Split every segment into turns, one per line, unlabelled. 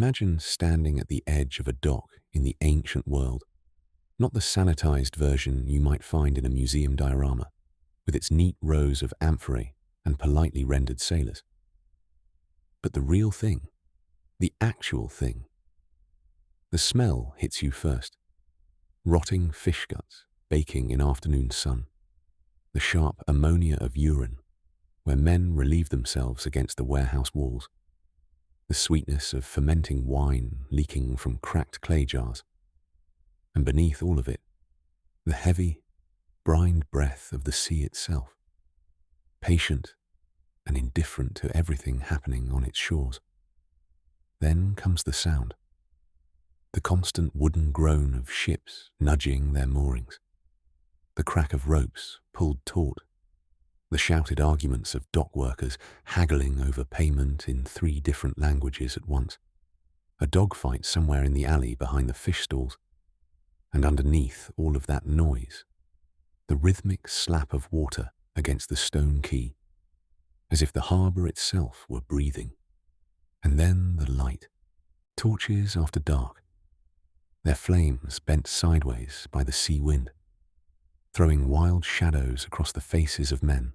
Imagine standing at the edge of a dock in the ancient world, not the sanitized version you might find in a museum diorama, with its neat rows of amphorae and politely rendered sailors, but the real thing, the actual thing. The smell hits you first. Rotting fish guts baking in afternoon sun. The sharp ammonia of urine, where men relieve themselves against the warehouse walls. The sweetness of fermenting wine leaking from cracked clay jars. And beneath all of it, the heavy, brined breath of the sea itself, patient and indifferent to everything happening on its shores. Then comes the sound, the constant wooden groan of ships nudging their moorings, the crack of ropes pulled taut, the shouted arguments of dock workers haggling over payment in 3 different languages at once, a dogfight somewhere in the alley behind the fish stalls, and underneath all of that noise, the rhythmic slap of water against the stone quay, as if the harbour itself were breathing. And then the light, torches after dark, their flames bent sideways by the sea wind, throwing wild shadows across the faces of men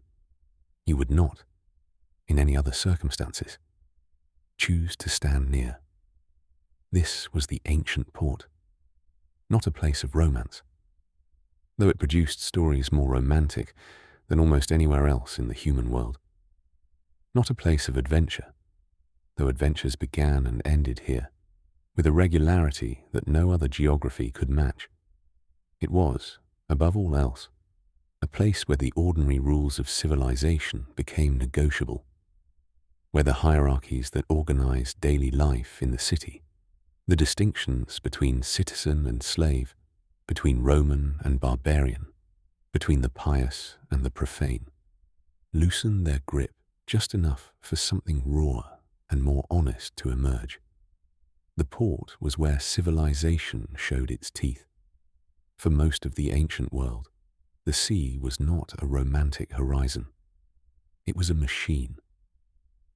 you would not, in any other circumstances, choose to stand near. This was the ancient port, not a place of romance, though it produced stories more romantic than almost anywhere else in the human world. Not a place of adventure, though adventures began and ended here, with a regularity that no other geography could match. It was, above all else, a place where the ordinary rules of civilization became negotiable, where the hierarchies that organized daily life in the city, the distinctions between citizen and slave, between Roman and barbarian, between the pious and the profane, loosened their grip just enough for something rawer and more honest to emerge. The port was where civilization showed its teeth. For most of the ancient world, the sea was not a romantic horizon. It was a machine,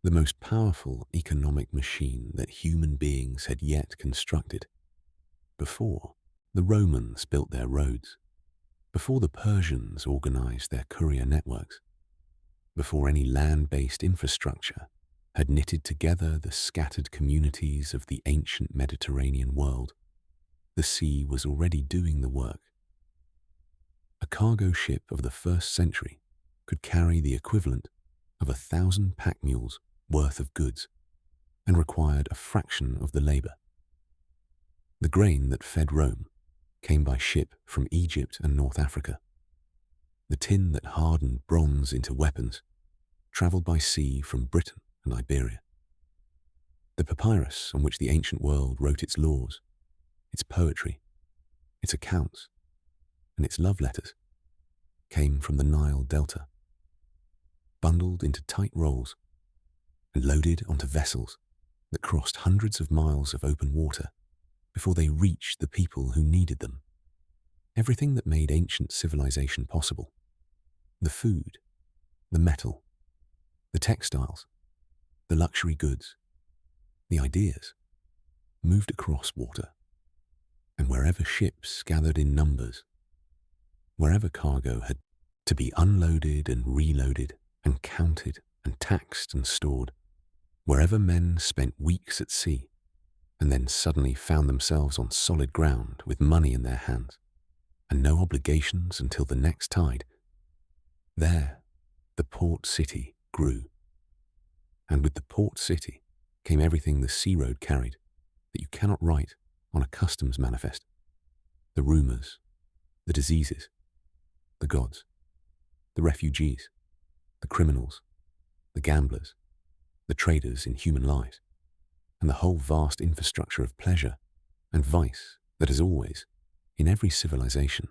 the most powerful economic machine that human beings had yet constructed. Before the Romans built their roads, before the Persians organized their courier networks, before any land-based infrastructure had knitted together the scattered communities of the ancient Mediterranean world, the sea was already doing the work. A cargo ship of the 1st century could carry the equivalent of 1,000 pack mules worth of goods and required a fraction of the labor. The grain that fed Rome came by ship from Egypt and North Africa. The tin that hardened bronze into weapons traveled by sea from Britain and Iberia. The papyrus on which the ancient world wrote its laws, its poetry, its accounts, and its love letters came from the Nile Delta, bundled into tight rolls and loaded onto vessels that crossed hundreds of miles of open water before they reached the people who needed them. Everything that made ancient civilization possible, the food, the metal, the textiles, the luxury goods, the ideas, moved across water, and wherever ships gathered in numbers, wherever cargo had to be unloaded and reloaded and counted and taxed and stored, wherever men spent weeks at sea and then suddenly found themselves on solid ground with money in their hands and no obligations until the next tide, there the port city grew. And with the port city came everything the sea road carried that you cannot write on a customs manifest: the rumors, the diseases, the gods, the refugees, the criminals, the gamblers, the traders in human lives, and the whole vast infrastructure of pleasure and vice that has always, in every civilization,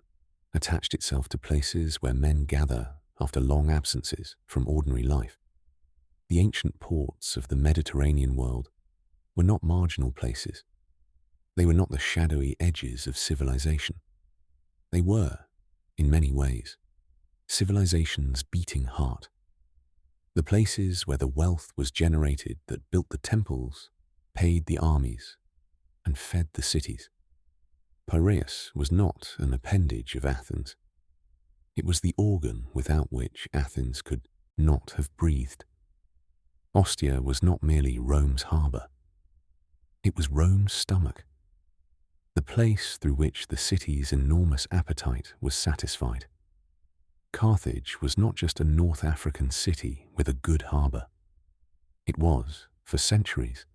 attached itself to places where men gather after long absences from ordinary life. The ancient ports of the Mediterranean world were not marginal places. They were not the shadowy edges of civilization. They were, in many ways, civilization's beating heart. The places where the wealth was generated that built the temples paid the armies, and fed the cities. Piraeus was not an appendage of Athens. It was the organ without which Athens could not have breathed. Ostia was not merely Rome's harbour. It was Rome's stomach, the place through which the city's enormous appetite was satisfied. Carthage was not just a North African city with a good harbour. It was, for centuries,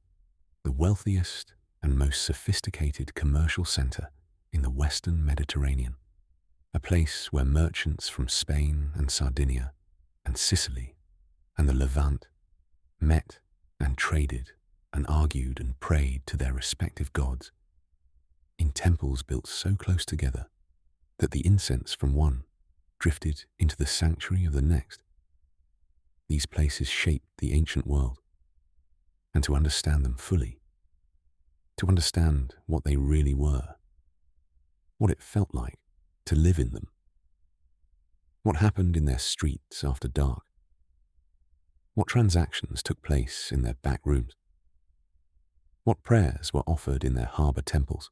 the wealthiest and most sophisticated commercial centre in the Western Mediterranean, a place where merchants from Spain and Sardinia and Sicily and the Levant met and traded and argued and prayed to their respective gods in temples built so close together that the incense from one drifted into the sanctuary of the next. These places shaped the ancient world, and to understand them fully, to understand what they really were, what it felt like to live in them, what happened in their streets after dark, what transactions took place in their back rooms, what prayers were offered in their harbour temples,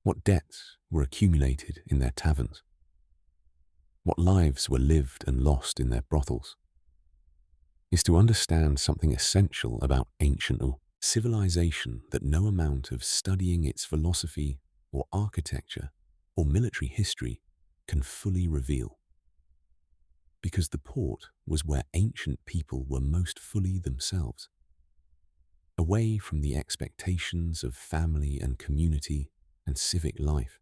what debts were accumulated in their taverns, what lives were lived and lost in their brothels, is to understand something essential about ancient civilization that no amount of studying its philosophy or architecture or military history can fully reveal. Because the port was where ancient people were most fully themselves, away from the expectations of family and community and civic life,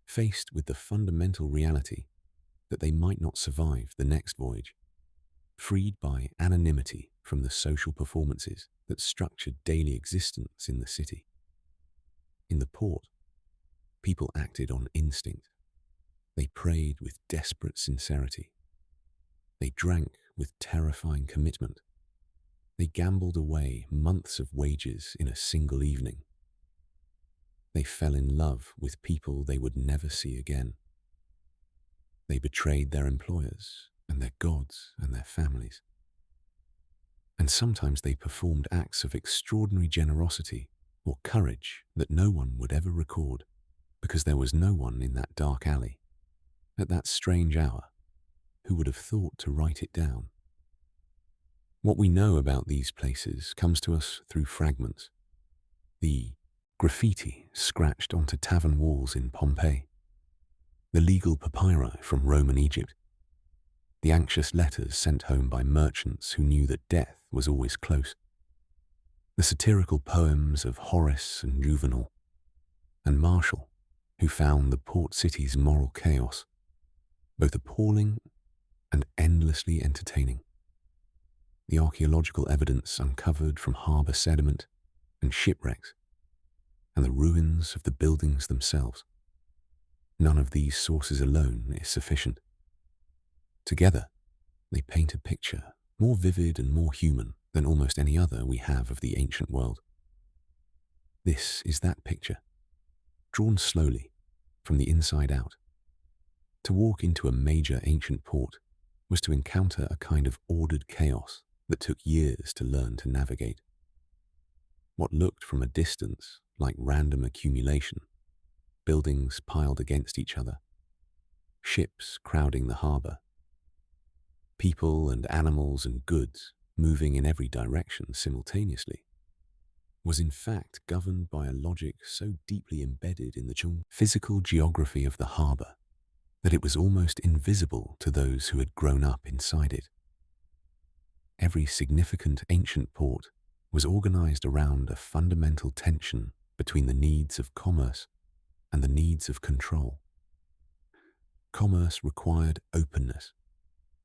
faced with the fundamental reality that they might not survive the next voyage, freed by anonymity from the social performances that structured daily existence in the city. In the port, people acted on instinct. They prayed with desperate sincerity. They drank with terrifying commitment. They gambled away months of wages in a single evening. They fell in love with people they would never see again. They betrayed their employers and their gods and their families. And sometimes they performed acts of extraordinary generosity or courage that no one would ever record, because there was no one in that dark alley, at that strange hour, who would have thought to write it down. What we know about these places comes to us through fragments. The graffiti scratched onto tavern walls in Pompeii, the legal papyri from Roman Egypt, the anxious letters sent home by merchants who knew that death was always close, the satirical poems of Horace and Juvenal, and Martial, who found the port city's moral chaos both appalling and endlessly entertaining. The archaeological evidence uncovered from harbour sediment and shipwrecks, and the ruins of the buildings themselves. None of these sources alone is sufficient. Together, they paint a picture more vivid and more human than almost any other we have of the ancient world. This is that picture, drawn slowly, from the inside out. To walk into a major ancient port was to encounter a kind of ordered chaos that took years to learn to navigate. What looked from a distance like random accumulation, buildings piled against each other, ships crowding the harbour, people and animals and goods moving in every direction simultaneously, was in fact governed by a logic so deeply embedded in the physical geography of the harbour that it was almost invisible to those who had grown up inside it. Every significant ancient port was organized around a fundamental tension between the needs of commerce and the needs of control. Commerce required openness.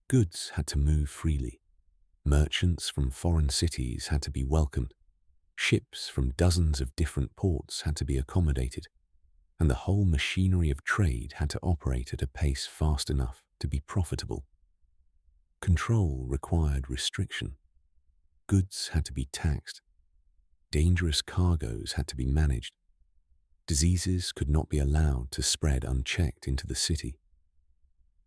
Goods had to move freely. Merchants from foreign cities had to be welcomed. Ships from dozens of different ports had to be accommodated, and the whole machinery of trade had to operate at a pace fast enough to be profitable. Control required restriction. Goods had to be taxed. Dangerous cargoes had to be managed. Diseases could not be allowed to spread unchecked into the city.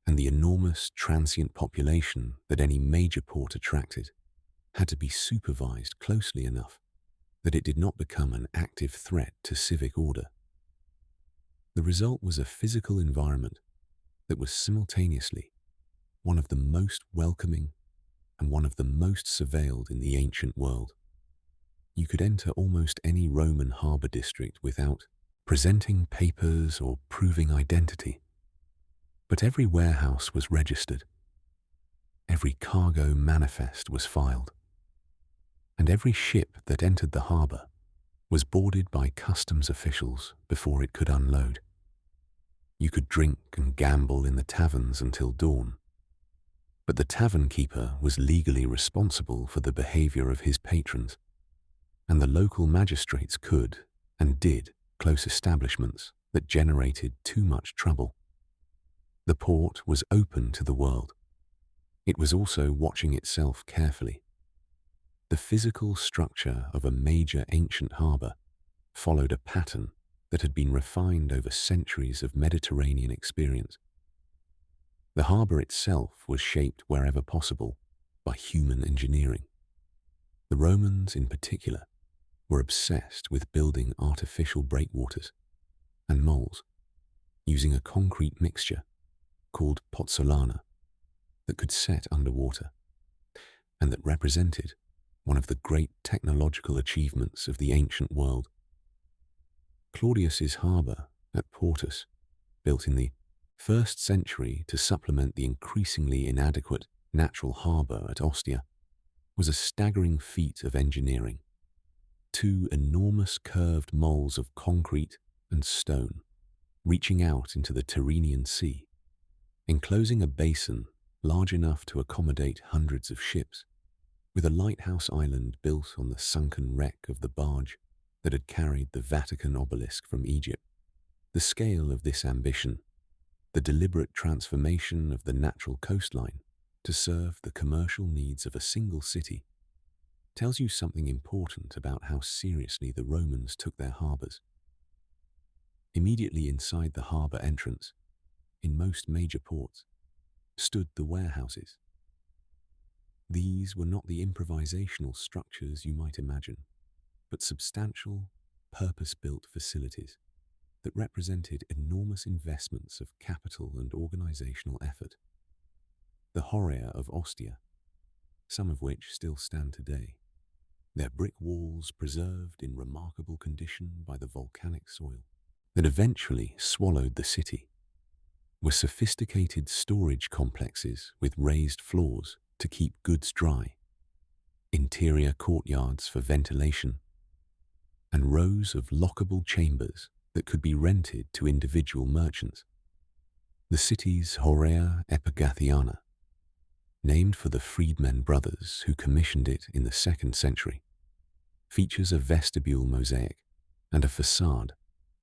And the enormous transient population that any major port attracted had to be supervised closely enough that it did not become an active threat to civic order. The result was a physical environment that was simultaneously one of the most welcoming and one of the most surveilled in the ancient world. You could enter almost any Roman harbour district without presenting papers or proving identity. But every warehouse was registered, every cargo manifest was filed, and every ship that entered the harbour was boarded by customs officials before it could unload. You could drink and gamble in the taverns until dawn, but the tavern keeper was legally responsible for the behaviour of his patrons, and the local magistrates could and did close establishments that generated too much trouble. The port was open to the world. It was also watching itself carefully. The physical structure of a major ancient harbour followed a pattern that had been refined over centuries of Mediterranean experience. The harbour itself was shaped wherever possible by human engineering. The Romans, in particular, were obsessed with building artificial breakwaters and moles using a concrete mixture called pozzolana that could set underwater and that represented one of the great technological achievements of the ancient world. Claudius's harbour at Portus, built in the 1st century to supplement the increasingly inadequate natural harbour at Ostia, was a staggering feat of engineering. 2 enormous curved moles of concrete and stone reaching out into the Tyrrhenian Sea, enclosing a basin large enough to accommodate hundreds of ships, with a lighthouse island built on the sunken wreck of the barge that had carried the Vatican obelisk from Egypt. The scale of this ambition, the deliberate transformation of the natural coastline to serve the commercial needs of a single city, tells you something important about how seriously the Romans took their harbours. Immediately inside the harbour entrance, in most major ports, stood the warehouses. These were not the improvisational structures you might imagine, but substantial, purpose-built facilities that represented enormous investments of capital and organisational effort. The Horae of Ostia, some of which still stand today, their brick walls preserved in remarkable condition by the volcanic soil that eventually swallowed the city, were sophisticated storage complexes with raised floors to keep goods dry, interior courtyards for ventilation, and rows of lockable chambers that could be rented to individual merchants. The city's Horaea Epigathiana, named for the freedmen brothers who commissioned it in the 2nd century, features a vestibule mosaic and a facade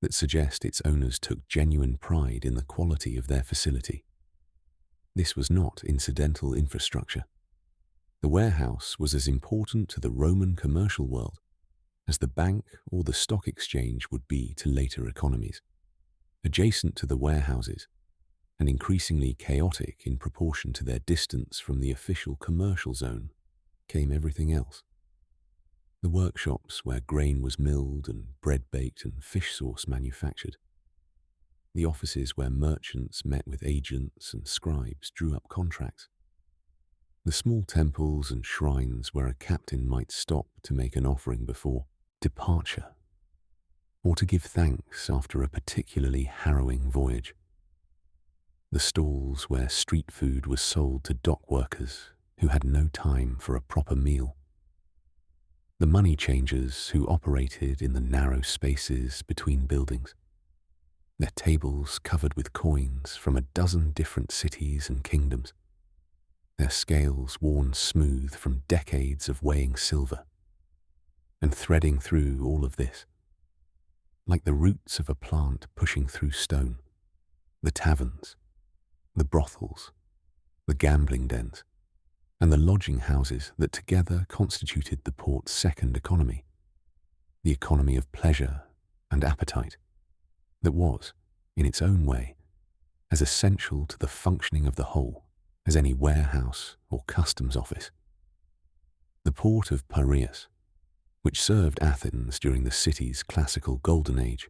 that suggest its owners took genuine pride in the quality of their facility. This was not incidental infrastructure. The warehouse was as important to the Roman commercial world as the bank or the stock exchange would be to later economies. Adjacent to the warehouses, and increasingly chaotic in proportion to their distance from the official commercial zone, came everything else. The workshops where grain was milled and bread baked and fish sauce manufactured. The offices where merchants met with agents and scribes drew up contracts. The small temples and shrines where a captain might stop to make an offering before departure, or to give thanks after a particularly harrowing voyage. The stalls where street food was sold to dock workers who had no time for a proper meal. The money changers who operated in the narrow spaces between buildings, their tables covered with coins from a dozen different cities and kingdoms, their scales worn smooth from decades of weighing silver. And threading through all of this, like the roots of a plant pushing through stone, the taverns, the brothels, the gambling dens, and the lodging houses that together constituted the port's second economy, the economy of pleasure and appetite, that was, in its own way, as essential to the functioning of the whole as any warehouse or customs office. The port of Piraeus, which served Athens during the city's classical golden age,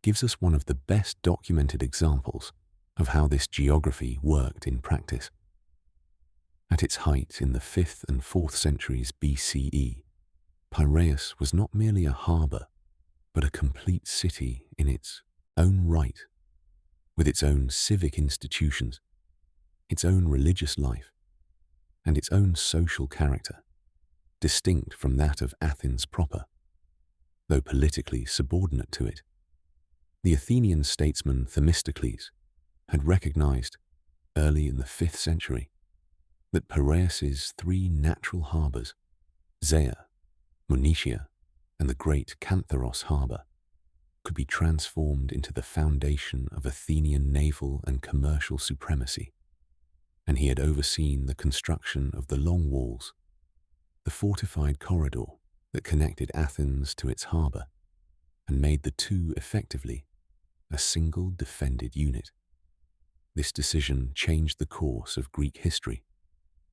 gives us one of the best documented examples of how this geography worked in practice. At its height in the 5th and 4th centuries BCE, Piraeus was not merely a harbour, but a complete city in its own right, with its own civic institutions, its own religious life, and its own social character, distinct from that of Athens proper, though politically subordinate to it. The Athenian statesman Themistocles had recognized, early in the 5th century, that Piraeus's three natural harbours, Zea, Munitia, and the great Cantharos harbour, could be transformed into the foundation of Athenian naval and commercial supremacy, and he had overseen the construction of the Long Walls, the fortified corridor that connected Athens to its harbour, and made the two effectively a single defended unit. This decision changed the course of Greek history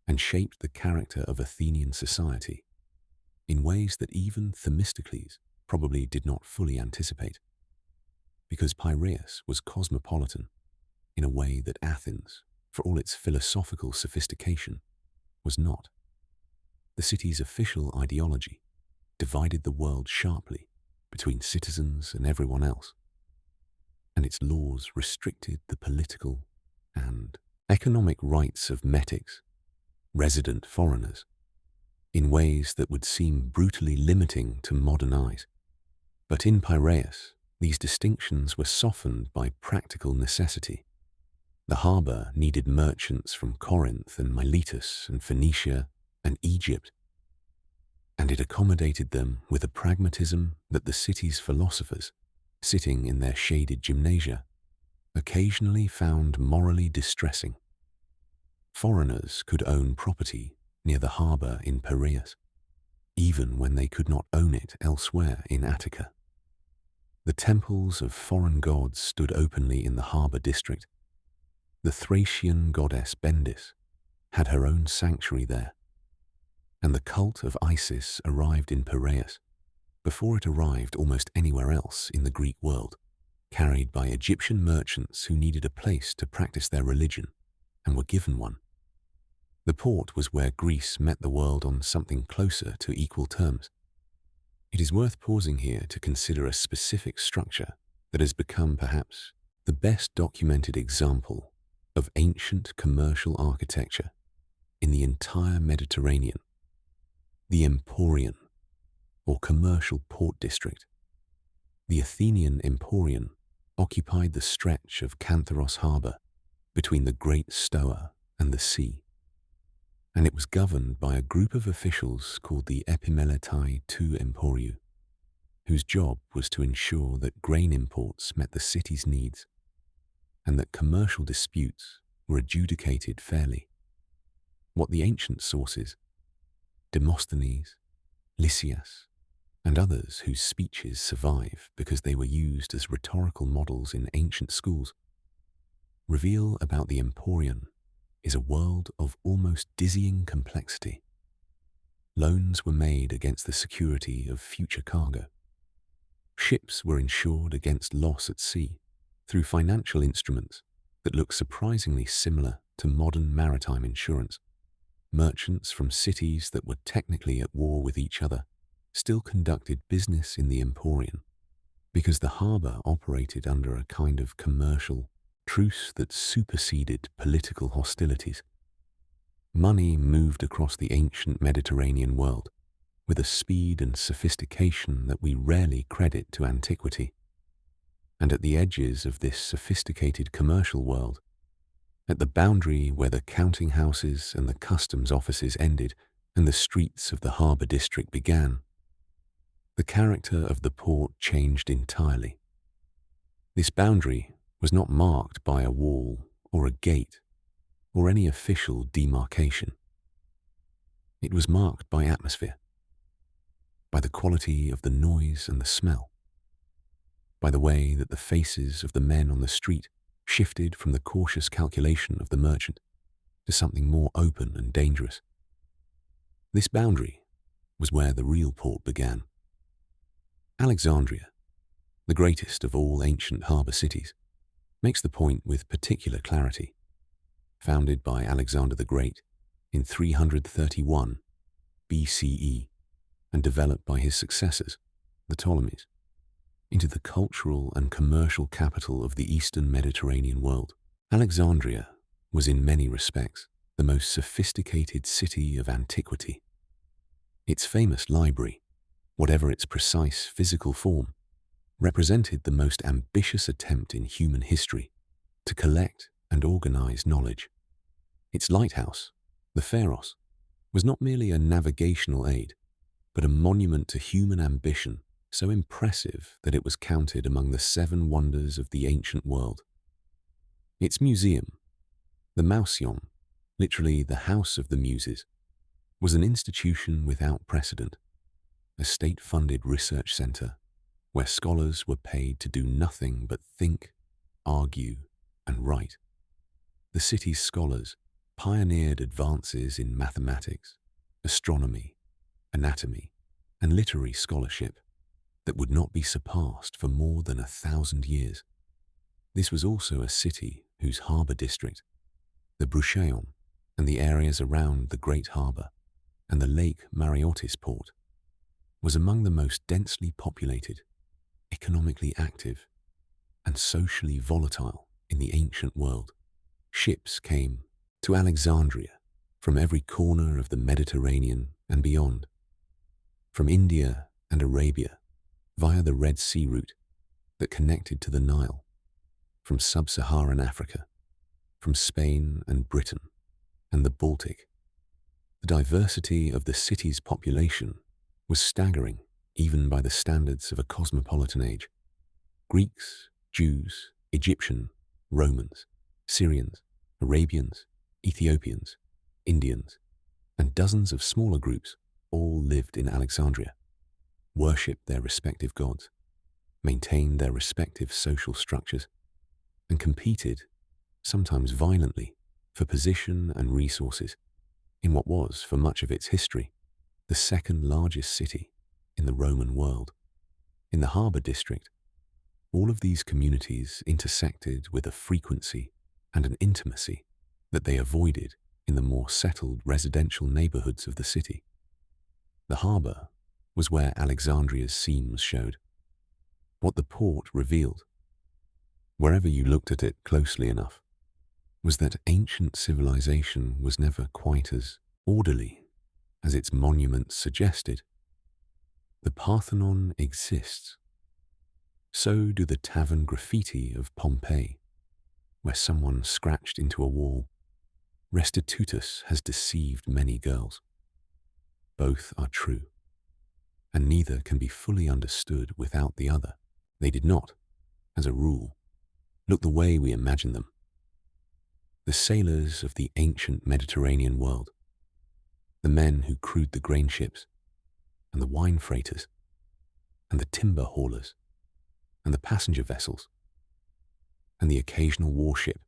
and shaped the character of Athenian society in ways that even Themistocles probably did not fully anticipate, because Piraeus was cosmopolitan in a way that Athens, for all its philosophical sophistication, was not. The city's official ideology divided the world sharply between citizens and everyone else, and its laws restricted the political and economic rights of metics, resident foreigners, in ways that would seem brutally limiting to modern eyes. But in Piraeus, these distinctions were softened by practical necessity. The harbour needed merchants from Corinth and Miletus and Phoenicia and Egypt, and it accommodated them with a pragmatism that the city's philosophers, sitting in their shaded gymnasia, occasionally found morally distressing. Foreigners could own property near the harbour in Piraeus, even when they could not own it elsewhere in Attica. The temples of foreign gods stood openly in the harbour district. The Thracian goddess Bendis had her own sanctuary there, and the cult of Isis arrived in Piraeus before it arrived almost anywhere else in the Greek world, carried by Egyptian merchants who needed a place to practice their religion and were given one. The port was where Greece met the world on something closer to equal terms. It is worth pausing here to consider a specific structure that has become perhaps the best documented example of ancient commercial architecture in the entire Mediterranean: the Emporion, or commercial port district. The Athenian Emporion occupied the stretch of Cantharos harbour between the Great Stoa and the sea, and it was governed by a group of officials called the Epimeletai tou Emporiou, whose job was to ensure that grain imports met the city's needs and that commercial disputes were adjudicated fairly. What the ancient sources, Demosthenes, Lysias, and others whose speeches survive because they were used as rhetorical models in ancient schools, reveal about the Emporion is a world of almost dizzying complexity. Loans were made against the security of future cargo. Ships were insured against loss at sea through financial instruments that look surprisingly similar to modern maritime insurance. Merchants from cities that were technically at war with each other still conducted business in the Emporion because the harbour operated under a kind of commercial truce that superseded political hostilities. Money moved across the ancient Mediterranean world with a speed and sophistication that we rarely credit to antiquity. And at the edges of this sophisticated commercial world, at the boundary where the counting houses and the customs offices ended and the streets of the harbour district began, the character of the port changed entirely. This boundary was not marked by a wall or a gate or any official demarcation. It was marked by atmosphere, by the quality of the noise and the smell, by the way that the faces of the men on the street shifted from the cautious calculation of the merchant to something more open and dangerous. This boundary, was where the real port began. Alexandria, the greatest of all ancient harbour cities, makes the point with particular clarity. Founded by Alexander the Great in 331 BCE and developed by his successors, the Ptolemies, into the cultural and commercial capital of the Eastern Mediterranean world, Alexandria was in many respects the most sophisticated city of antiquity. Its famous library, whatever its precise physical form, represented the most ambitious attempt in human history to collect and organize knowledge. Its lighthouse, the Pharos, was not merely a navigational aid, but a monument to human ambition so impressive that it was counted among the 7 wonders of the ancient world. Its museum, the Mouseion, literally the House of the Muses, was an institution without precedent, a state-funded research center where scholars were paid to do nothing but think, argue, and write. The city's scholars pioneered advances in mathematics, astronomy, anatomy, and literary scholarship that would not be surpassed for more than 1,000 years. This was also a city whose harbour district, the Brucheion, and the areas around the Great Harbour and the Lake Mareotis port, was among the most densely populated, economically active, and socially volatile in the ancient world. Ships came to Alexandria from every corner of the Mediterranean and beyond, from India and Arabia via the Red Sea route that connected to the Nile, from sub-Saharan Africa, from Spain and Britain and the Baltic. The diversity of the city's population was staggering even by the standards of a cosmopolitan age. Greeks, Jews, Egyptian, Romans, Syrians, Arabians, Ethiopians, Indians, and dozens of smaller groups all lived in Alexandria, worshipped their respective gods, maintained their respective social structures, and competed, sometimes violently, for position and resources in what was, for much of its history, the second largest city in the Roman world. In the harbour district, all of these communities intersected with a frequency and an intimacy that they avoided in the more settled residential neighbourhoods of the city. The harbour was where Alexandria's seams showed, what the port revealed, wherever you looked at it closely enough, was that ancient civilization was never quite as orderly as its monuments suggested. The Parthenon exists. So do the tavern graffiti of Pompeii, where someone scratched into a wall, "Restitutus has deceived many girls." Both are true, and neither can be fully understood without the other. They did not, as a rule, look the way we imagine them. The sailors of the ancient Mediterranean world, the men who crewed the grain ships, and the wine freighters, and the timber haulers, and the passenger vessels, and the occasional warship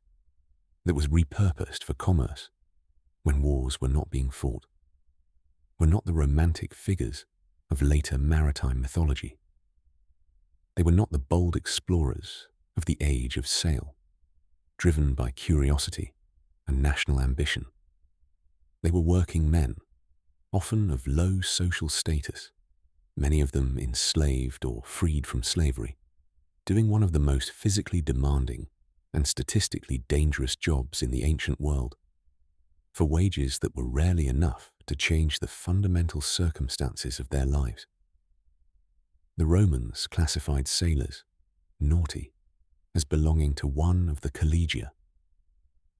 that was repurposed for commerce when wars were not being fought, were not the romantic figures of later maritime mythology. They were not the bold explorers of the age of sail, driven by curiosity and national ambition. They were working men, often of low social status, many of them enslaved or freed from slavery, doing one of the most physically demanding and statistically dangerous jobs in the ancient world, for wages that were rarely enough to change the fundamental circumstances of their lives. The Romans classified sailors, nauti, as belonging to one of the collegia,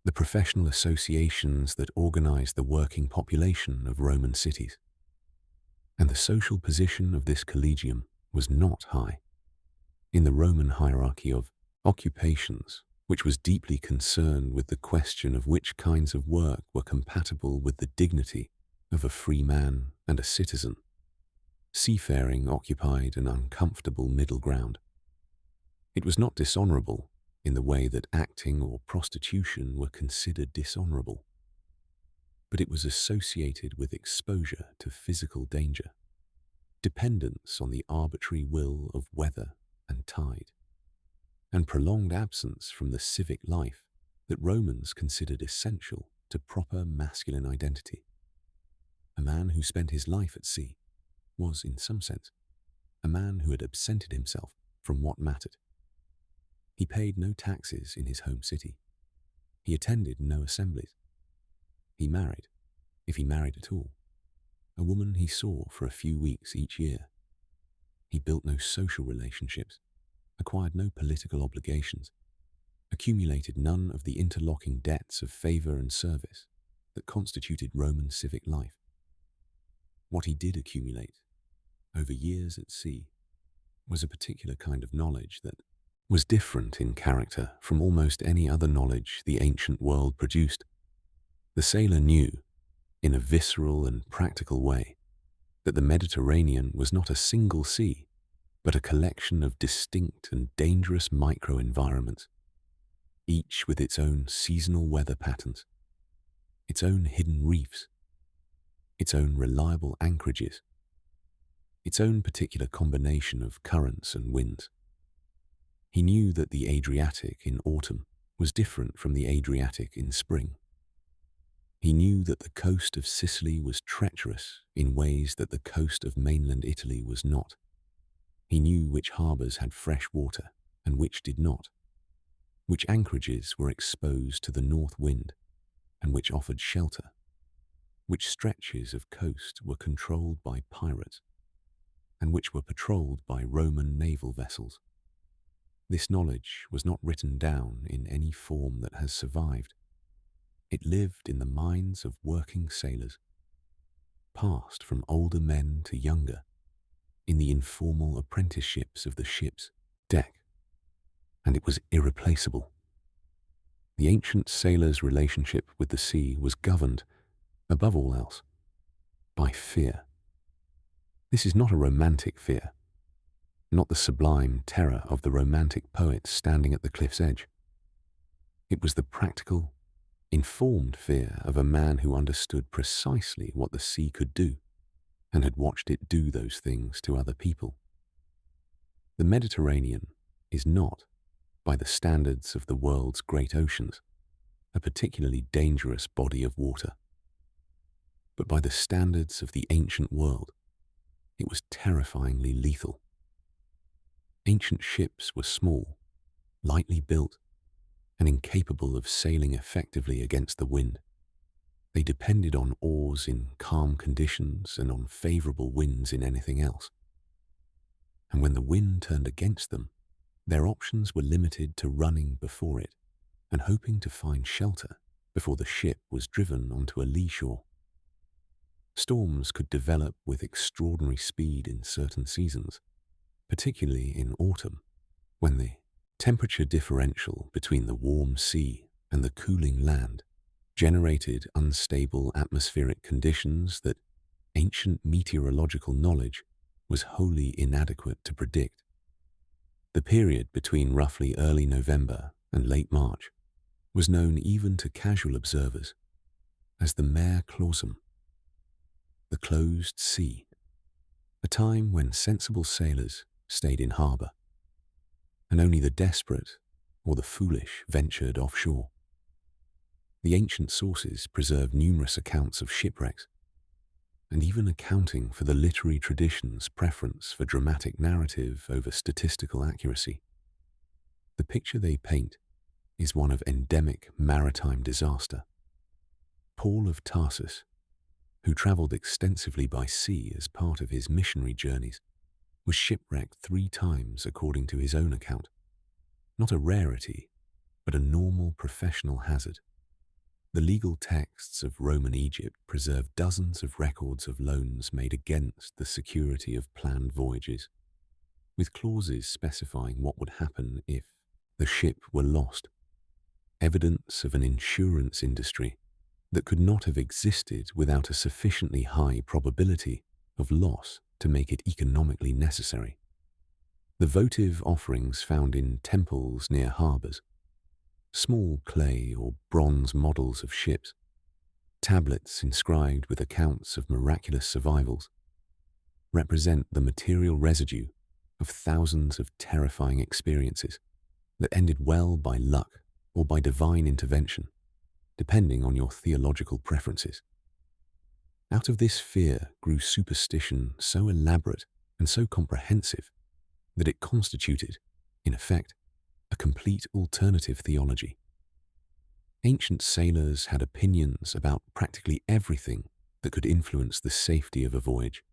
the professional associations that organized the working population of Roman cities. And the social position of this collegium was not high. In the Roman hierarchy of occupations, which was deeply concerned with the question of which kinds of work were compatible with the dignity of a free man and a citizen, seafaring occupied an uncomfortable middle ground. It was not dishonourable in the way that acting or prostitution were considered dishonourable, but it was associated with exposure to physical danger. dependence on the arbitrary will of weather and tide, and prolonged absence from the civic life that Romans considered essential to proper masculine identity. A man who spent his life at sea was, in some sense, a man who had absented himself from what mattered. He paid no taxes in his home city. He attended no assemblies. He married, if he married at all, a woman he saw for a few weeks each year. He built no social relationships, acquired no political obligations, accumulated none of the interlocking debts of favor and service that constituted Roman civic life. What he did accumulate, over years at sea, was a particular kind of knowledge that was different in character from almost any other knowledge the ancient world produced. The sailor knew, in a visceral and practical way, that the Mediterranean was not a single sea, but a collection of distinct and dangerous micro-environments, each with its own seasonal weather patterns, its own hidden reefs, its own reliable anchorages, its own particular combination of currents and winds. He knew that the Adriatic in autumn was different from the Adriatic in spring. He knew that the coast of Sicily was treacherous in ways that the coast of mainland Italy was not. He knew which harbours had fresh water and which did not, which anchorages were exposed to the north wind and which offered shelter, which stretches of coast were controlled by pirates and which were patrolled by Roman naval vessels. This knowledge was not written down in any form that has survived. It lived in the minds of working sailors, passed from older men to younger, in the informal apprenticeships of the ship's deck, and it was irreplaceable. The ancient sailor's relationship with the sea was governed, above all else, by fear. This is not a romantic fear, not the sublime terror of the romantic poets standing at the cliff's edge. It was the practical, informed fear of a man who understood precisely what the sea could do and had watched it do those things to other people. The Mediterranean is not, by the standards of the world's great oceans, a particularly dangerous body of water. But by the standards of the ancient world, it was terrifyingly lethal. Ancient ships were small, lightly built, and incapable of sailing effectively against the wind. They depended on oars in calm conditions and on favorable winds in anything else. And when the wind turned against them, their options were limited to running before it and hoping to find shelter before the ship was driven onto a lee shore. Storms could develop with extraordinary speed in certain seasons, particularly in autumn, when the temperature differential between the warm sea and the cooling land generated unstable atmospheric conditions that ancient meteorological knowledge was wholly inadequate to predict. The period between roughly early November and late March was known even to casual observers as the mare clausum, the closed sea, a time when sensible sailors stayed in harbour, and only the desperate or the foolish ventured offshore. The ancient sources preserve numerous accounts of shipwrecks, and even accounting for the literary tradition's preference for dramatic narrative over statistical accuracy. The picture they paint is one of endemic maritime disaster. Paul of Tarsus, who travelled extensively by sea as part of his missionary journeys, was shipwrecked 3 times according to his own account. Not a rarity, but a normal professional hazard. The legal texts of Roman Egypt preserve dozens of records of loans made against the security of planned voyages, with clauses specifying what would happen if the ship were lost. Evidence of an insurance industry that could not have existed without a sufficiently high probability of loss to make it economically necessary. The votive offerings found in temples near harbours, small clay or bronze models of ships, tablets inscribed with accounts of miraculous survivals, represent the material residue of thousands of terrifying experiences that ended well by luck or by divine intervention, depending on your theological preferences. Out of this fear grew superstition so elaborate and so comprehensive that it constituted, in effect, a complete alternative theology. Ancient sailors had opinions about practically everything that could influence the safety of a voyage,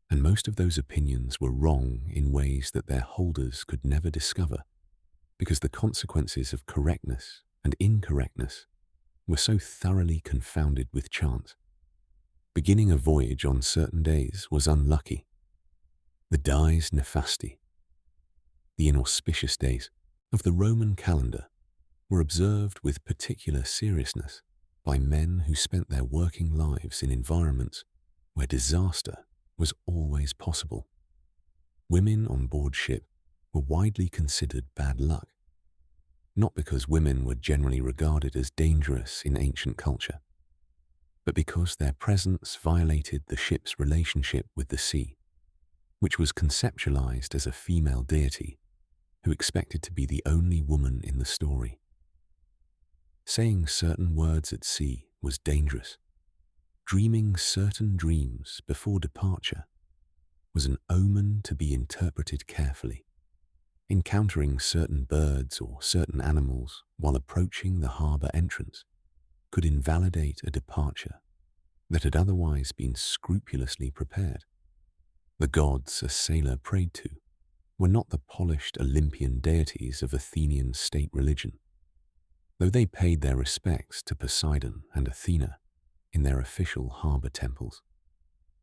and most of those opinions were wrong in ways that their holders could never discover, because the consequences of correctness and incorrectness were so thoroughly confounded with chance. Beginning a voyage on certain days was unlucky. The dies nefasti, the inauspicious days of the Roman calendar, were observed with particular seriousness by men who spent their working lives in environments where disaster was always possible. Women on board ship were widely considered bad luck, not because women were generally regarded as dangerous in ancient culture, but because their presence violated the ship's relationship with the sea, which was conceptualized as a female deity who expected to be the only woman in the story. Saying certain words at sea was dangerous. Dreaming certain dreams before departure was an omen to be interpreted carefully. Encountering certain birds or certain animals while approaching the harbour entrance could invalidate a departure that had otherwise been scrupulously prepared. The gods a sailor prayed to were not the polished Olympian deities of Athenian state religion, though they paid their respects to Poseidon and Athena in their official harbour temples.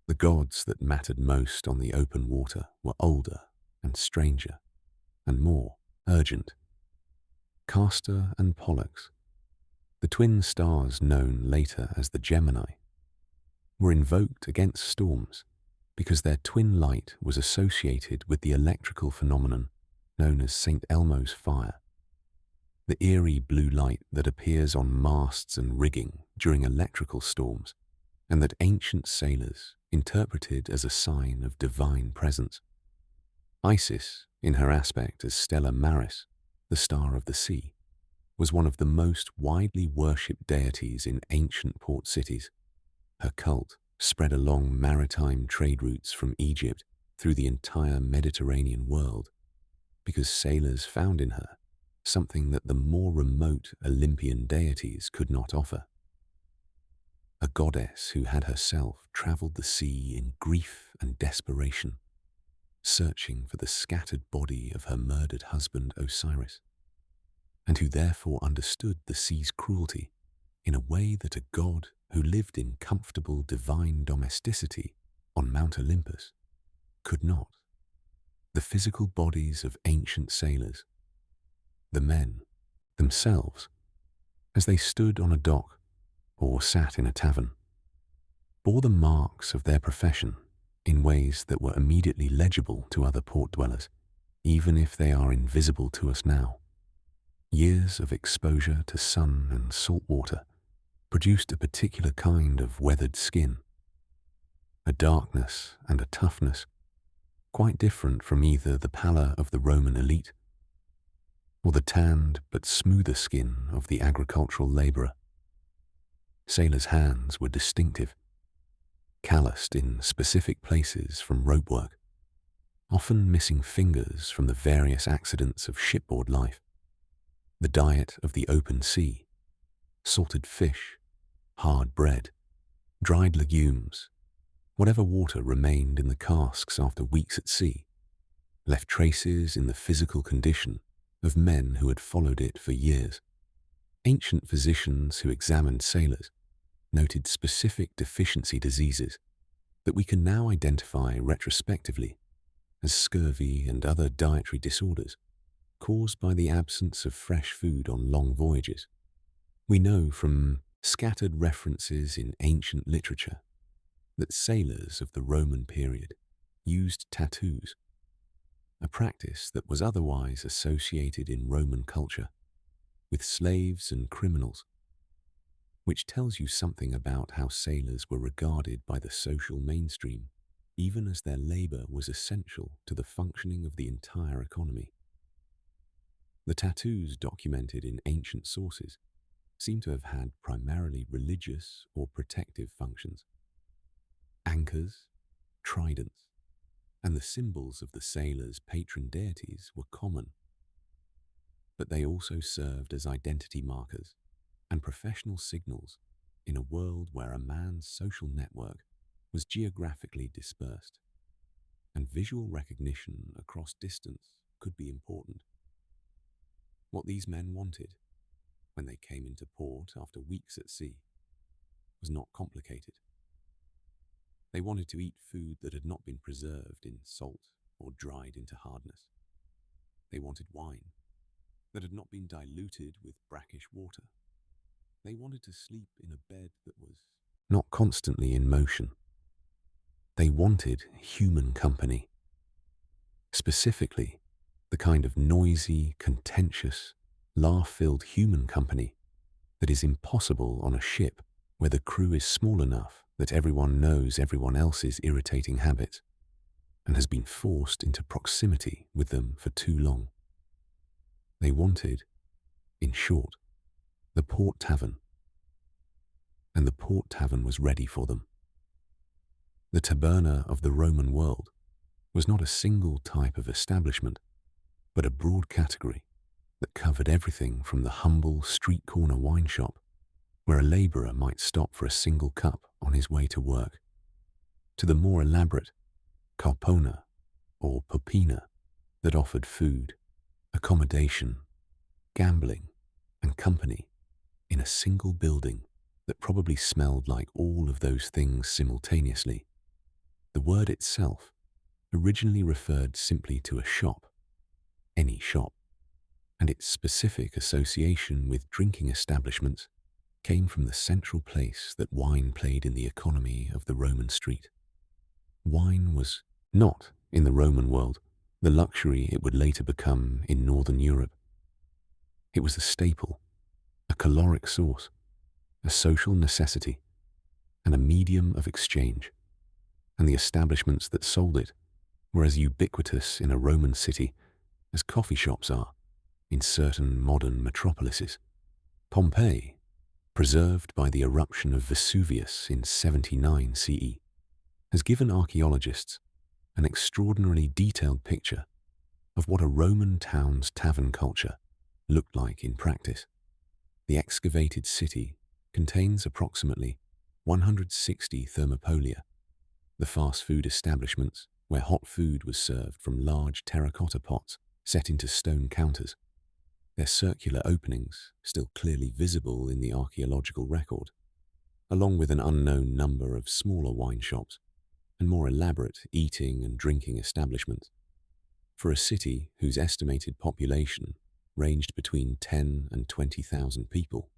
The gods that mattered most on the open water were older and stranger and more urgent. Castor and Pollux, the twin stars known later as the Gemini, were invoked against storms because their twin light was associated with the electrical phenomenon known as St. Elmo's fire, the eerie blue light that appears on masts and rigging during electrical storms, and that ancient sailors interpreted as a sign of divine presence. Isis, in her aspect as Stella Maris, the star of the sea, was one of the most widely worshipped deities in ancient port cities. Her cult spread along maritime trade routes from Egypt through the entire Mediterranean world because sailors found in her something that the more remote Olympian deities could not offer. A goddess who had herself travelled the sea in grief and desperation, searching for the scattered body of her murdered husband Osiris, and who therefore understood the sea's cruelty in a way that a god who lived in comfortable divine domesticity on Mount Olympus could not. The physical bodies of ancient sailors, the men themselves, as they stood on a dock or sat in a tavern, bore the marks of their profession in ways that were immediately legible to other port dwellers, even if they are invisible to us now. Years of exposure to sun and salt water produced a particular kind of weathered skin, a darkness and a toughness quite different from either the pallor of the Roman elite or the tanned but smoother skin of the agricultural labourer. Sailors' hands were distinctive, calloused in specific places from rope work, often missing fingers from the various accidents of shipboard life. The diet of the open sea, salted fish, hard bread, dried legumes, whatever water remained in the casks after weeks at sea, left traces in the physical condition of men who had followed it for years. Ancient physicians who examined sailors noted specific deficiency diseases that we can now identify retrospectively as scurvy and other dietary disorders caused by the absence of fresh food on long voyages. We know from scattered references in ancient literature that sailors of the Roman period used tattoos, a practice that was otherwise associated in Roman culture with slaves and criminals, which tells you something about how sailors were regarded by the social mainstream even as their labor was essential to the functioning of the entire economy. The tattoos documented in ancient sources seem to have had primarily religious or protective functions. Anchors, tridents, and the symbols of the sailors' patron deities were common, but they also served as identity markers and professional signals in a world where a man's social network was geographically dispersed, and visual recognition across distance could be important. What these men wanted, when they came into port after weeks at sea, was not complicated. They wanted to eat food that had not been preserved in salt or dried into hardness. They wanted wine that had not been diluted with brackish water. They wanted to sleep in a bed that was not constantly in motion. They wanted human company. Specifically, the kind of noisy, contentious, laugh-filled human company that is impossible on a ship where the crew is small enough that everyone knows everyone else's irritating habits and has been forced into proximity with them for too long. They wanted, in short, the port tavern. And the port tavern was ready for them. The taberna of the Roman world was not a single type of establishment, but a broad category that covered everything from the humble street corner wine shop, where a laborer might stop for a single cup on his way to work, to the more elaborate carpona or popina that offered food, accommodation, gambling, and company in a single building that probably smelled like all of those things simultaneously. The word itself originally referred simply to a shop, any shop, and its specific association with drinking establishments came from the central place that wine played in the economy of the Roman street. Wine was not, in the Roman world, the luxury it would later become in Northern Europe. It was a staple, a caloric source, a social necessity, and a medium of exchange, and the establishments that sold it were as ubiquitous in a Roman city as coffee shops are in certain modern metropolises. Pompeii, preserved by the eruption of Vesuvius in 79 CE, has given archaeologists an extraordinarily detailed picture of what a Roman town's tavern culture looked like in practice. The excavated city contains approximately 160 thermopolia, the fast food establishments where hot food was served from large terracotta pots set into stone counters, their circular openings still clearly visible in the archaeological record, along with an unknown number of smaller wine shops and more elaborate eating and drinking establishments. For a city whose estimated population ranged between 10 and 20,000 people,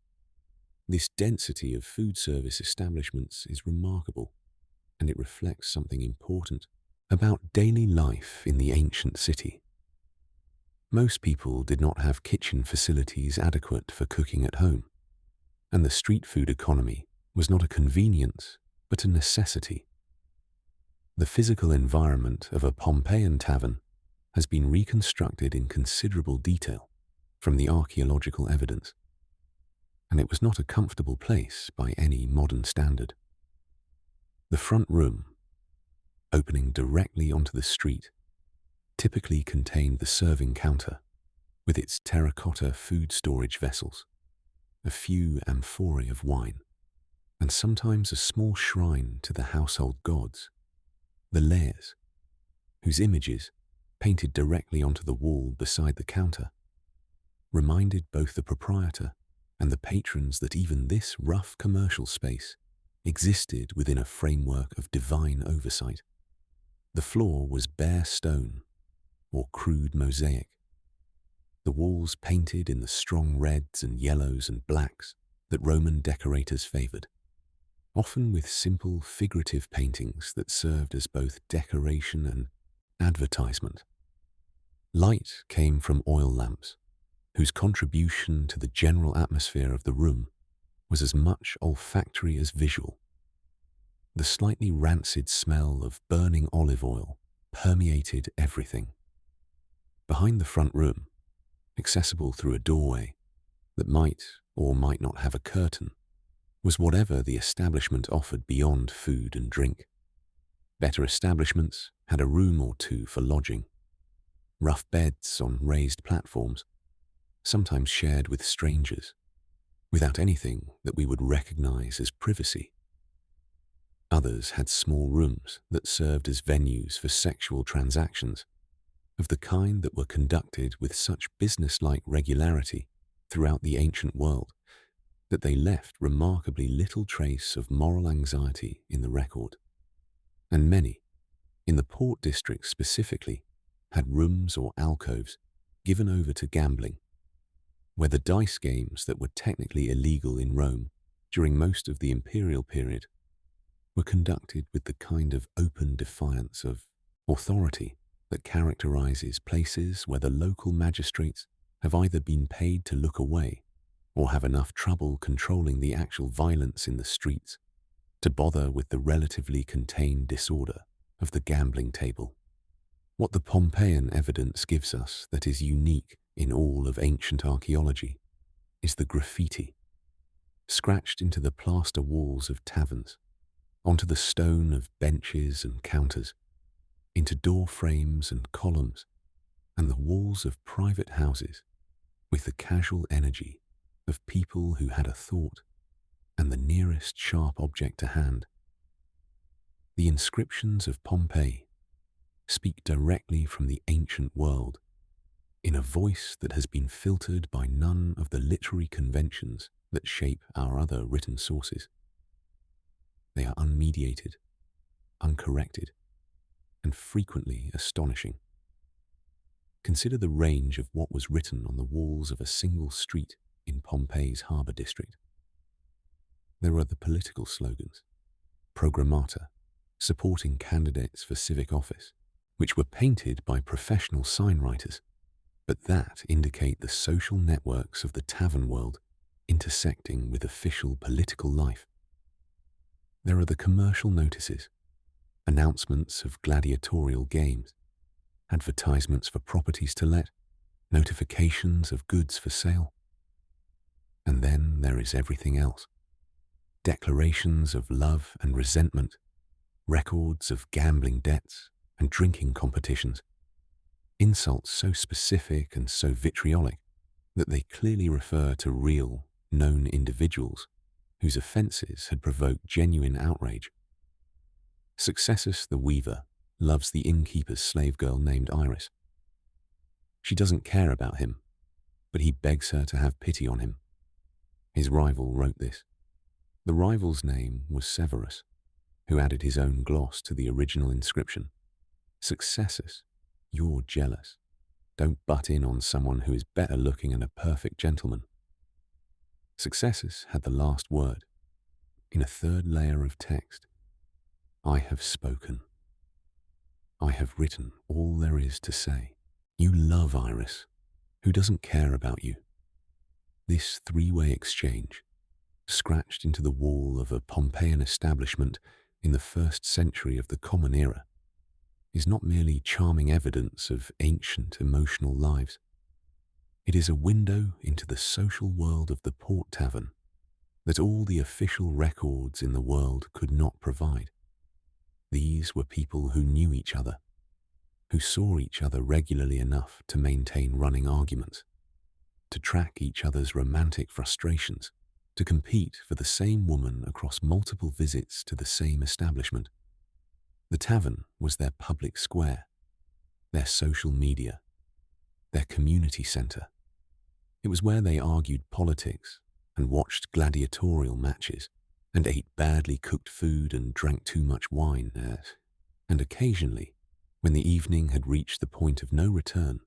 this density of food service establishments is remarkable, and it reflects something important about daily life in the ancient city. Most people did not have kitchen facilities adequate for cooking at home, and the street food economy was not a convenience but a necessity. The physical environment of a Pompeian tavern has been reconstructed in considerable detail from the archaeological evidence, and it was not a comfortable place by any modern standard. The front room, opening directly onto the street, typically contained the serving counter with its terracotta food storage vessels, a few amphorae of wine, and sometimes a small shrine to the household gods, the lares, whose images, painted directly onto the wall beside the counter, reminded both the proprietor and the patrons that even this rough commercial space existed within a framework of divine oversight. The floor was bare stone or crude mosaic, the walls painted in the strong reds and yellows and blacks that Roman decorators favored, often with simple figurative paintings that served as both decoration and advertisement. Light came from oil lamps, whose contribution to the general atmosphere of the room was as much olfactory as visual. The slightly rancid smell of burning olive oil permeated everything. Behind the front room, accessible through a doorway that might or might not have a curtain, was whatever the establishment offered beyond food and drink. Better establishments had a room or two for lodging, rough beds on raised platforms, sometimes shared with strangers, without anything that we would recognize as privacy. Others had small rooms that served as venues for sexual transactions, of the kind that were conducted with such business-like regularity throughout the ancient world that they left remarkably little trace of moral anxiety in the record. And many, in the port district specifically, had rooms or alcoves given over to gambling, where the dice games that were technically illegal in Rome during most of the imperial period were conducted with the kind of open defiance of authority that characterizes places where the local magistrates have either been paid to look away or have enough trouble controlling the actual violence in the streets to bother with the relatively contained disorder of the gambling table. What the Pompeian evidence gives us that is unique in all of ancient archaeology is the graffiti, scratched into the plaster walls of taverns, onto the stone of benches and counters, into door frames and columns, and the walls of private houses, with the casual energy of people who had a thought and the nearest sharp object to hand. The inscriptions of Pompeii speak directly from the ancient world in a voice that has been filtered by none of the literary conventions that shape our other written sources. They are unmediated, uncorrected, and frequently astonishing. Consider the range of what was written on the walls of a single street in Pompeii's harbour district. There are the political slogans, programmata, supporting candidates for civic office, which were painted by professional signwriters, but that indicate the social networks of the tavern world intersecting with official political life. There are the commercial notices, announcements of gladiatorial games, advertisements for properties to let, notifications of goods for sale. And then there is everything else. Declarations of love and resentment, records of gambling debts and drinking competitions, insults so specific and so vitriolic that they clearly refer to real, known individuals whose offences had provoked genuine outrage. Successus the weaver loves the innkeeper's slave girl named Iris. She doesn't care about him, but he begs her to have pity on him. His rival wrote this. The rival's name was Severus, who added his own gloss to the original inscription. Successus, you're jealous. Don't butt in on someone who is better looking and a perfect gentleman. Successus had the last word, in a third layer of text. I have spoken. I have written all there is to say. You love Iris, who doesn't care about you. This three-way exchange, scratched into the wall of a Pompeian establishment in the 1st century of the Common Era, is not merely charming evidence of ancient emotional lives. It is a window into the social world of the port tavern that all the official records in the world could not provide. These were people who knew each other, who saw each other regularly enough to maintain running arguments, to track each other's romantic frustrations, to compete for the same woman across multiple visits to the same establishment. The tavern was their public square, their social media, their community centre. It was where they argued politics and watched gladiatorial matches and ate badly cooked food and drank too much wine, and occasionally, when the evening had reached the point of no return,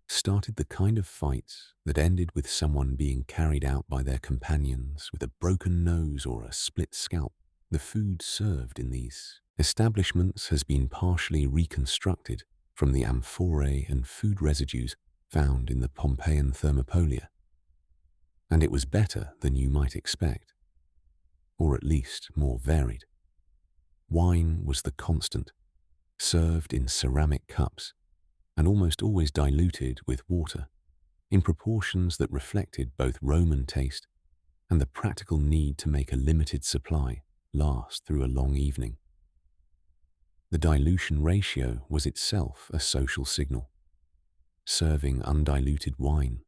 started the kind of fights that ended with someone being carried out by their companions with a broken nose or a split scalp. The food served in these establishments has been partially reconstructed from the amphorae and food residues found in the Pompeian Thermopolia, and it was better than you might expect, or at least more varied. Wine was the constant, served in ceramic cups and almost always diluted with water in proportions that reflected both Roman taste and the practical need to make a limited supply last through a long evening. The dilution ratio was itself a social signal. Serving undiluted wine,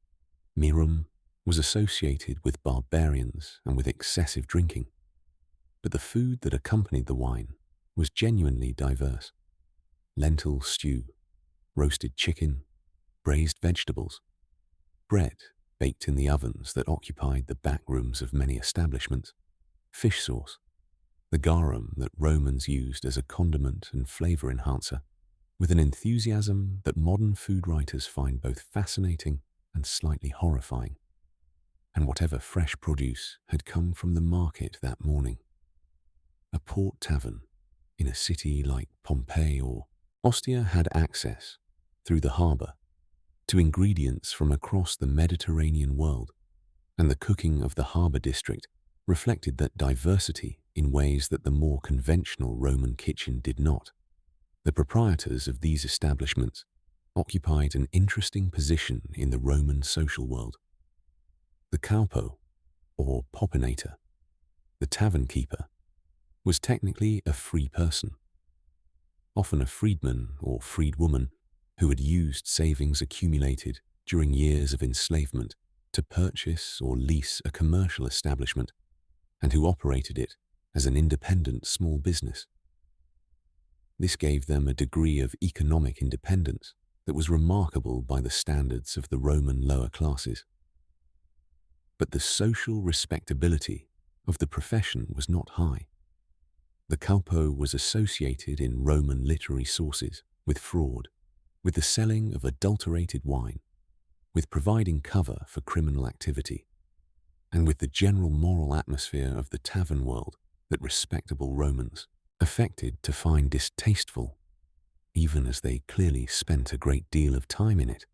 mirum, was associated with barbarians and with excessive drinking, but the food that accompanied the wine was genuinely diverse. Lentil stew, roasted chicken, braised vegetables, bread baked in the ovens that occupied the back rooms of many establishments, fish sauce, the garum that Romans used as a condiment and flavor enhancer, with an enthusiasm that modern food writers find both fascinating and slightly horrifying, and whatever fresh produce had come from the market that morning. A port tavern in a city like Pompeii or Ostia had access, through the harbour, to ingredients from across the Mediterranean world, and the cooking of the harbour district reflected that diversity in ways that the more conventional Roman kitchen did not. The proprietors of these establishments occupied an interesting position in the Roman social world. The caupo, or popinator, the tavern keeper, was technically a free person, often a freedman or freedwoman who had used savings accumulated during years of enslavement to purchase or lease a commercial establishment, and who operated it as an independent small business. This gave them a degree of economic independence that was remarkable by the standards of the Roman lower classes. But the social respectability of the profession was not high. The caupo was associated in Roman literary sources with fraud, with the selling of adulterated wine, with providing cover for criminal activity, and with the general moral atmosphere of the tavern world that respectable Romans affected to find distasteful, even as they clearly spent a great deal of time in it.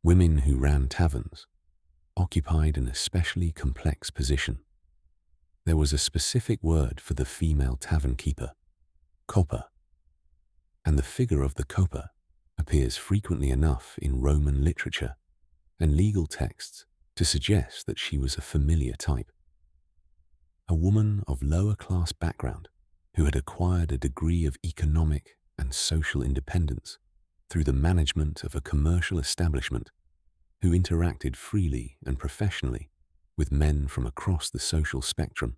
Women who ran taverns occupied an especially complex position. There was a specific word for the female tavern keeper, copa, and the figure of the copa appears frequently enough in Roman literature and legal texts to suggest that she was a familiar type. A woman of lower class background who had acquired a degree of economic and social independence through the management of a commercial establishment, who interacted freely and professionally with men from across the social spectrum,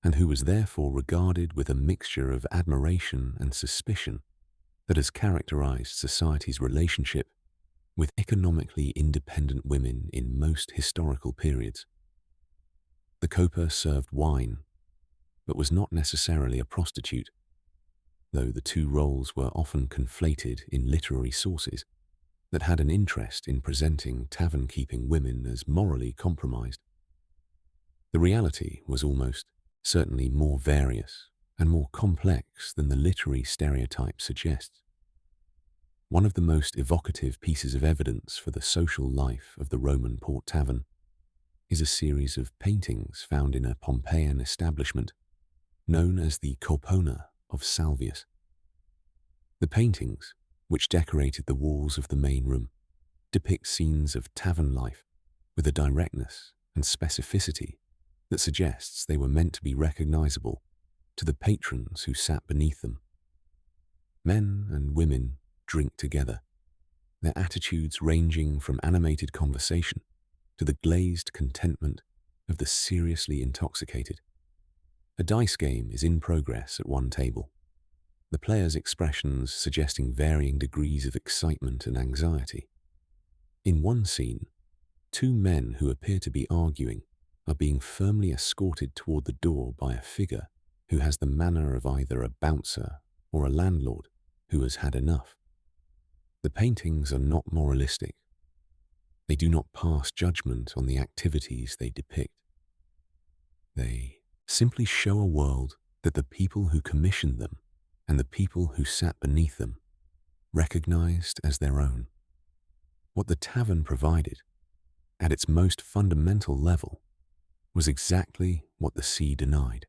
and who was therefore regarded with a mixture of admiration and suspicion that has characterized society's relationship with economically independent women in most historical periods. The copa served wine, but was not necessarily a prostitute, though the two roles were often conflated in literary sources that had an interest in presenting tavern-keeping women as morally compromised. The reality was almost certainly more various and more complex than the literary stereotype suggests. One of the most evocative pieces of evidence for the social life of the Roman port tavern is a series of paintings found in a Pompeian establishment known as the Corpona of Salvius. The paintings, which decorated the walls of the main room, depict scenes of tavern life with a directness and specificity that suggests they were meant to be recognizable to the patrons who sat beneath them. Men and women drink together, their attitudes ranging from animated conversation to the glazed contentment of the seriously intoxicated. A dice game is in progress at one table, the players' expressions suggesting varying degrees of excitement and anxiety. In one scene, two men who appear to be arguing are being firmly escorted toward the door by a figure who has the manner of either a bouncer or a landlord who has had enough. The paintings are not moralistic. They do not pass judgment on the activities they depict. They simply show a world that the people who commissioned them and the people who sat beneath them recognized as their own. What the tavern provided, at its most fundamental level, was exactly what the sea denied: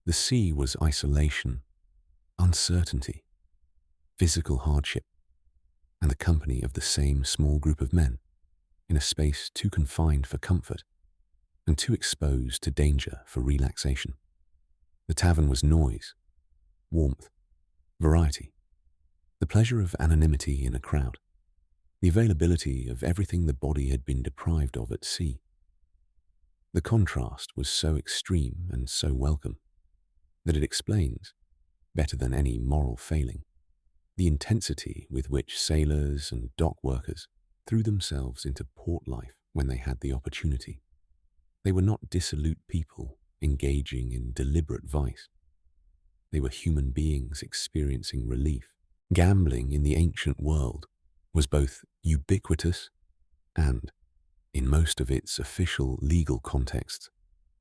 The sea was isolation, uncertainty, physical hardship, and the company of the same small group of men in a space too confined for comfort and too exposed to danger for relaxation. The tavern was noise, warmth, variety, the pleasure of anonymity in a crowd, the availability of everything the body had been deprived of at sea. The contrast was so extreme and so welcome that it explains, better than any moral failing, the intensity with which sailors and dock workers threw themselves into port life when they had the opportunity. They were not dissolute people engaging in deliberate vice. They were human beings experiencing relief. Gambling in the ancient world was both ubiquitous and, in most of its official legal contexts,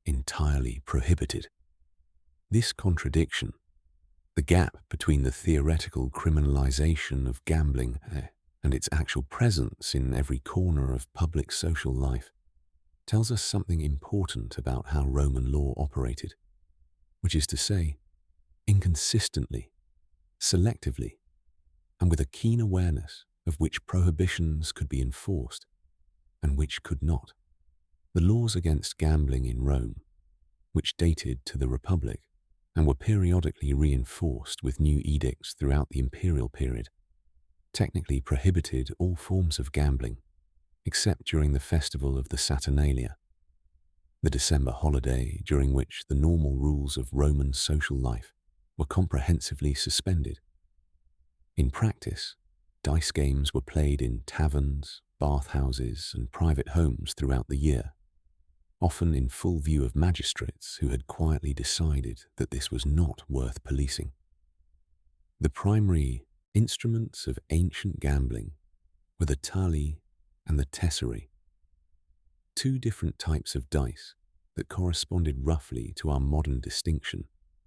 entirely prohibited. This contradiction, the gap between the theoretical criminalization of gambling and its actual presence in every corner of public social life, tells us something important about how Roman law operated, which is to say, inconsistently, selectively, and with a keen awareness of which prohibitions could be enforced and which could not. The laws against gambling in Rome, which dated to the Republic and were periodically reinforced with new edicts throughout the imperial period, technically prohibited all forms of gambling except during the festival of the Saturnalia, the December holiday during which the normal rules of Roman social life were comprehensively suspended. In practice, dice games were played in taverns, bathhouses, and private homes throughout the year, often in full view of magistrates who had quietly decided that this was not worth policing. The primary instruments of ancient gambling were the tali and the tesserae, two different types of dice that corresponded roughly to our modern distinction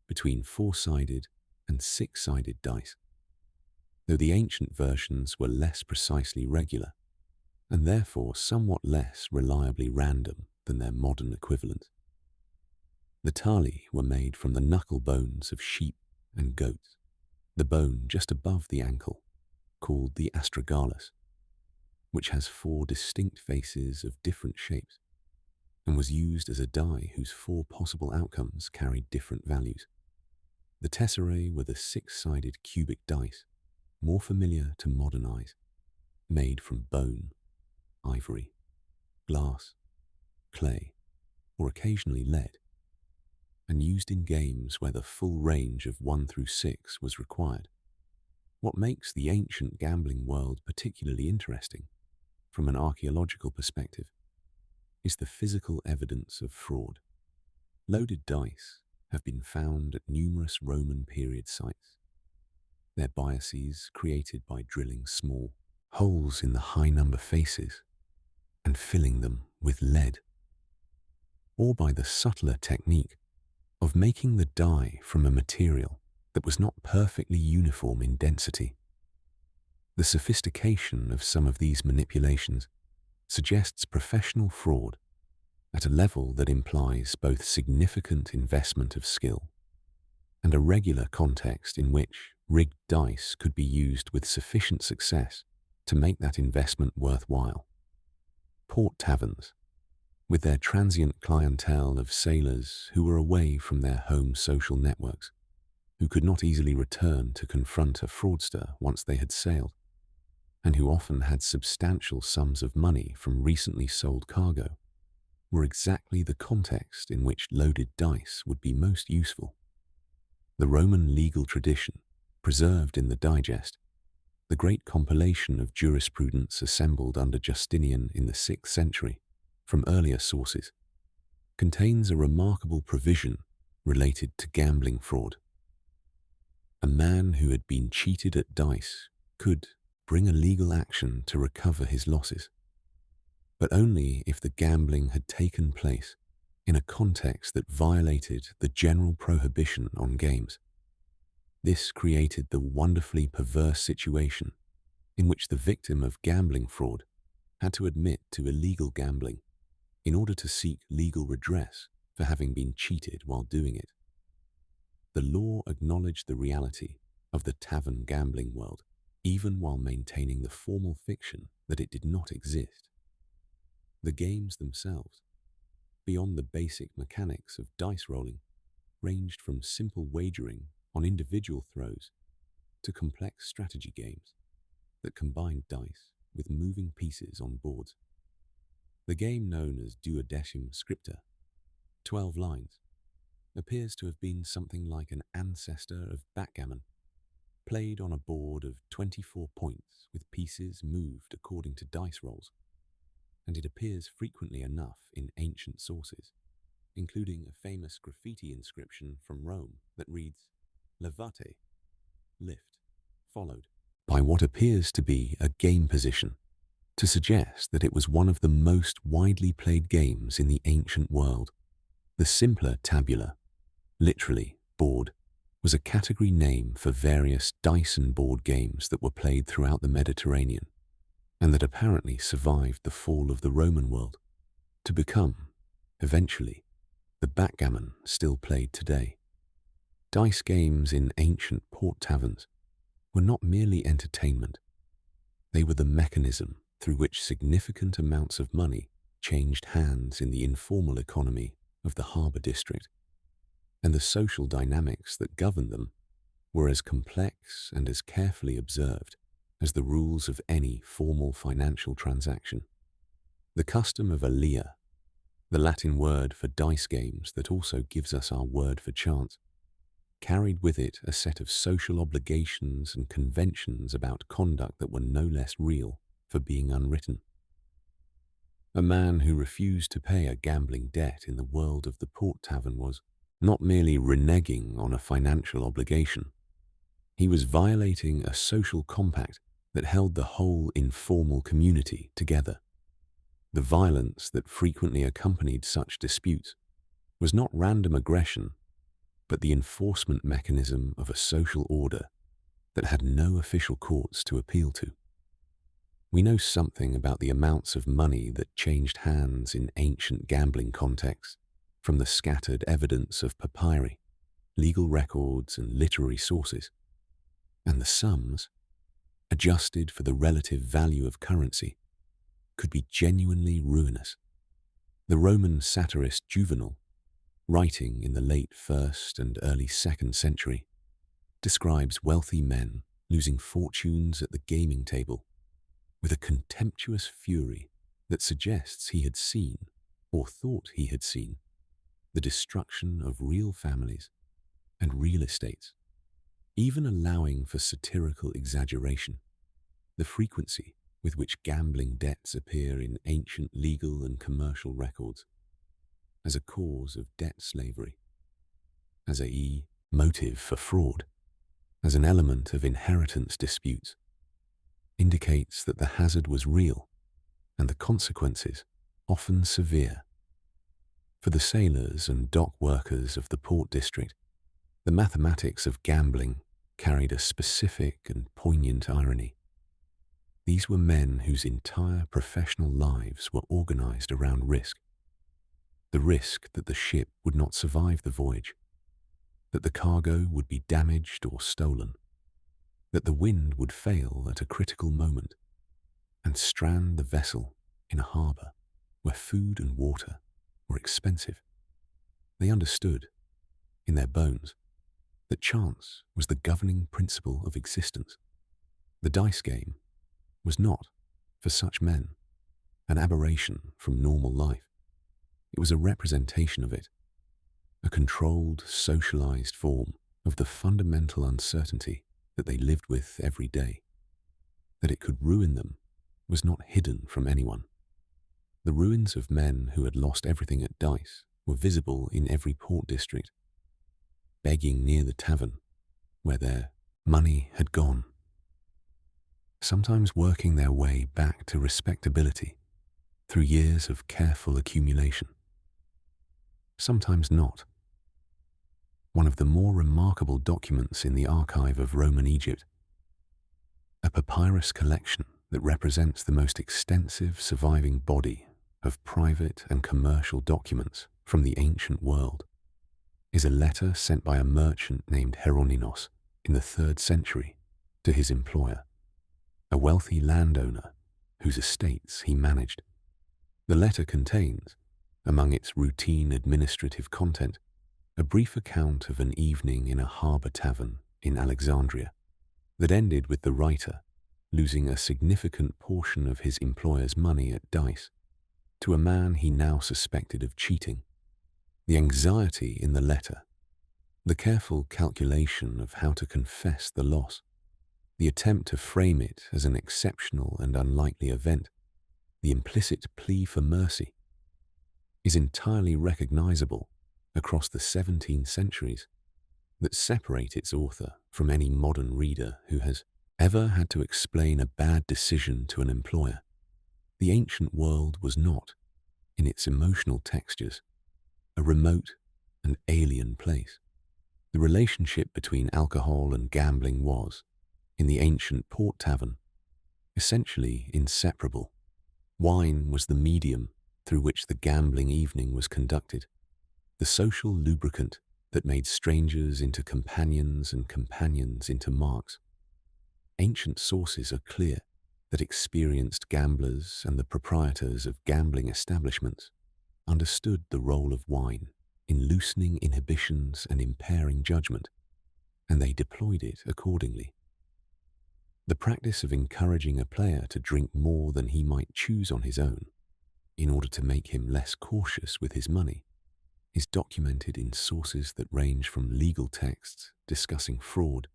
between four-sided and six-sided dice, though the ancient versions were less precisely regular and therefore somewhat less reliably random than their modern equivalents. The tali were made from the knuckle bones of sheep and goats, the bone just above the ankle, called the astragalus, which has four distinct faces of different shapes and was used as a die whose four possible outcomes carried different values. The tesserae were the six-sided cubic dice, more familiar to modern eyes, made from bone, ivory, glass, clay, or occasionally lead, and used in games where the full range of 1 through 6 was required. What makes the ancient gambling world particularly interesting, from an archaeological perspective, is the physical evidence of fraud. Loaded dice have been found at numerous Roman period sites, their biases created by drilling small holes in the high number faces and filling them with lead, or by the subtler technique of making the die from a material that was not perfectly uniform in density. The sophistication of some of these manipulations suggests professional fraud at a level that implies both significant investment of skill and a regular context in which rigged dice could be used with sufficient success to make that investment worthwhile. Port taverns, with their transient clientele of sailors who were away from their home social networks, who could not easily return to confront a fraudster once they had sailed, and who often had substantial sums of money from recently sold cargo, were exactly the context in which loaded dice would be most useful. The Roman legal tradition, preserved in the Digest, the great compilation of jurisprudence assembled under Justinian in the 6th century from earlier sources, contains a remarkable provision related to gambling fraud. A man who had been cheated at dice could bring a legal action to recover his losses, but only if the gambling had taken place in a context that violated the general prohibition on games. This created the wonderfully perverse situation in which the victim of gambling fraud had to admit to illegal gambling in order to seek legal redress for having been cheated while doing it. the law acknowledged the reality of the tavern gambling world, even while maintaining the formal fiction that it did not exist. The games themselves, beyond the basic mechanics of dice rolling, ranged from simple wagering on individual throws to complex strategy games that combined dice with moving pieces on boards. The game known as Duodecim Scripta, 12 lines, appears to have been something like an ancestor of backgammon, played on a board of 24 points with pieces moved according to dice rolls, and it appears frequently enough in ancient sources, including a famous graffiti inscription from Rome that reads, Levate, lift, followed by what appears to be a game position, to suggest that it was one of the most widely played games in the ancient world. The simpler tabula, literally board, was a category name for various dice and board games that were played throughout the Mediterranean, and that apparently survived the fall of the Roman world, to become, eventually, the backgammon still played today. Dice games in ancient port taverns were not merely entertainment. They were the mechanism through which significant amounts of money changed hands in the informal economy of the harbour district, and the social dynamics that governed them were as complex and as carefully observed as the rules of any formal financial transaction. The custom of alea, the Latin word for dice games that also gives us our word for chance, carried with it a set of social obligations and conventions about conduct that were no less real for being unwritten. A man who refused to pay a gambling debt in the world of the port tavern was not merely reneging on a financial obligation. He was violating a social compact that held the whole informal community together. The violence that frequently accompanied such disputes was not random aggression, but the enforcement mechanism of a social order that had no official courts to appeal to. We know something about the amounts of money that changed hands in ancient gambling contexts from the scattered evidence of papyri, legal records, and literary sources, and the sums, adjusted for the relative value of currency, could be genuinely ruinous. The Roman satirist Juvenal, writing in the late 1st and early 2nd century, describes wealthy men losing fortunes at the gaming table with a contemptuous fury that suggests he had seen, or thought he had seen, the destruction of real families and real estates. Even allowing for satirical exaggeration, the frequency with which gambling debts appear in ancient legal and commercial records as a cause of debt slavery, as a motive for fraud, as an element of inheritance disputes, indicates that the hazard was real and the consequences often severe. For the sailors and dock workers of the port district, the mathematics of gambling carried a specific and poignant irony. These were men whose entire professional lives were organized around risk. The risk that the ship would not survive the voyage, that the cargo would be damaged or stolen, that the wind would fail at a critical moment and strand the vessel in a harbour where food and water were expensive. They understood, in their bones, that chance was the governing principle of existence. The dice game was not, for such men, an aberration from normal life. It was a representation of it, a controlled, socialized form of the fundamental uncertainty that they lived with every day. That it could ruin them was not hidden from anyone. The ruins of men who had lost everything at dice were visible in every port district, begging near the tavern where their money had gone, sometimes working their way back to respectability through years of careful accumulation. Sometimes not. One of the more remarkable documents in the archive of Roman Egypt, a papyrus collection that represents the most extensive surviving body of private and commercial documents from the ancient world, is a letter sent by a merchant named Hieronymus in the 3rd century to his employer, a wealthy landowner whose estates he managed. The letter contains, among its routine administrative content, a brief account of an evening in a harbour tavern in Alexandria that ended with the writer losing a significant portion of his employer's money at dice to a man he now suspected of cheating. The anxiety in the letter, the careful calculation of how to confess the loss, the attempt to frame it as an exceptional and unlikely event, the implicit plea for mercy, is entirely recognizable across the 17 centuries that separate its author from any modern reader who has ever had to explain a bad decision to an employer. The ancient world was not, in its emotional textures, a remote and alien place. The relationship between alcohol and gambling was, in the ancient port tavern, essentially inseparable. Wine was the medium through which the gambling evening was conducted, the social lubricant that made strangers into companions and companions into marks. Ancient sources are clear that experienced gamblers and the proprietors of gambling establishments understood the role of wine in loosening inhibitions and impairing judgment, and they deployed it accordingly. The practice of encouraging a player to drink more than he might choose on his own, in order to make him less cautious with his money, is documented in sources that range from legal texts discussing fraud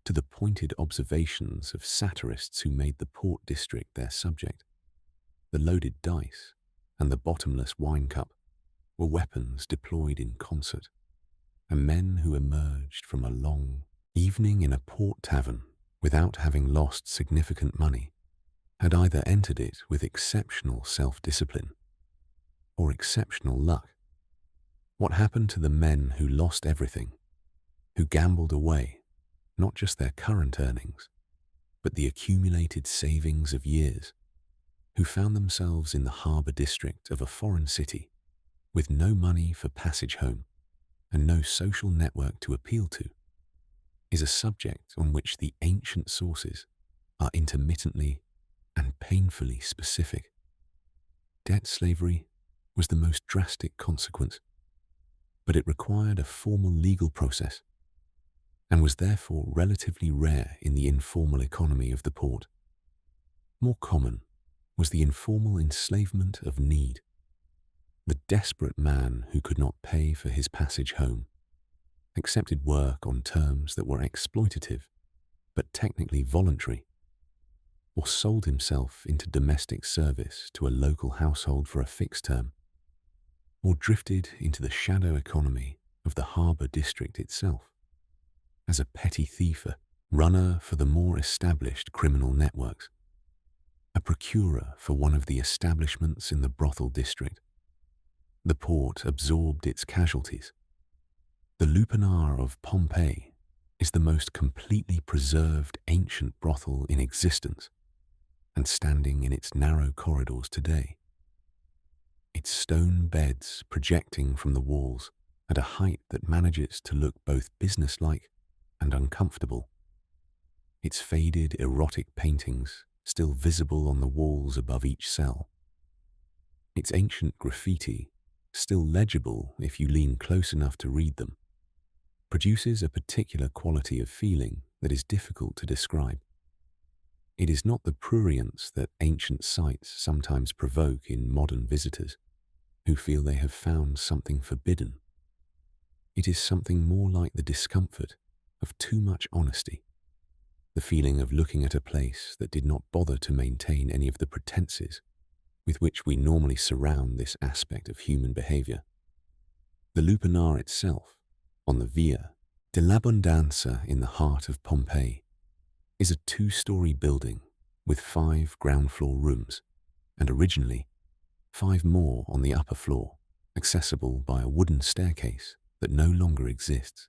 to the pointed observations of satirists who made the port district their subject. The loaded dice and the bottomless wine cup were weapons deployed in concert, and men who emerged from a long evening in a port tavern without having lost significant money had either entered it with exceptional self-discipline or exceptional luck. What happened to the men who lost everything, who gambled away not just their current earnings, but the accumulated savings of years, who found themselves in the harbour district of a foreign city with no money for passage home and no social network to appeal to, is a subject on which the ancient sources are intermittently and painfully specific. Debt slavery was the most drastic consequence, but it required a formal legal process and was therefore relatively rare in the informal economy of the port. More common was the informal enslavement of need. The desperate man who could not pay for his passage home accepted work on terms that were exploitative but technically voluntary, or sold himself into domestic service to a local household for a fixed term, or drifted into the shadow economy of the harbour district itself as a petty thief, a runner for the more established criminal networks, a procurer for one of the establishments in the brothel district. The port absorbed its casualties. The Lupanar of Pompeii is the most completely preserved ancient brothel in existence, and standing in its narrow corridors today. Its stone beds projecting from the walls at a height that manages to look both businesslike and uncomfortable. Its faded erotic paintings still visible on the walls above each cell. Its ancient graffiti, still legible if you lean close enough to read them, produces a particular quality of feeling that is difficult to describe. It is not the prurience that ancient sites sometimes provoke in modern visitors who feel they have found something forbidden. It is something more like the discomfort of too much honesty, the feeling of looking at a place that did not bother to maintain any of the pretenses with which we normally surround this aspect of human behavior. The Lupanar itself, on the Via dell'Abbondanza in the heart of Pompeii, is a 2-story building with 5 ground-floor rooms, and originally 5 more on the upper floor, accessible by a wooden staircase that no longer exists.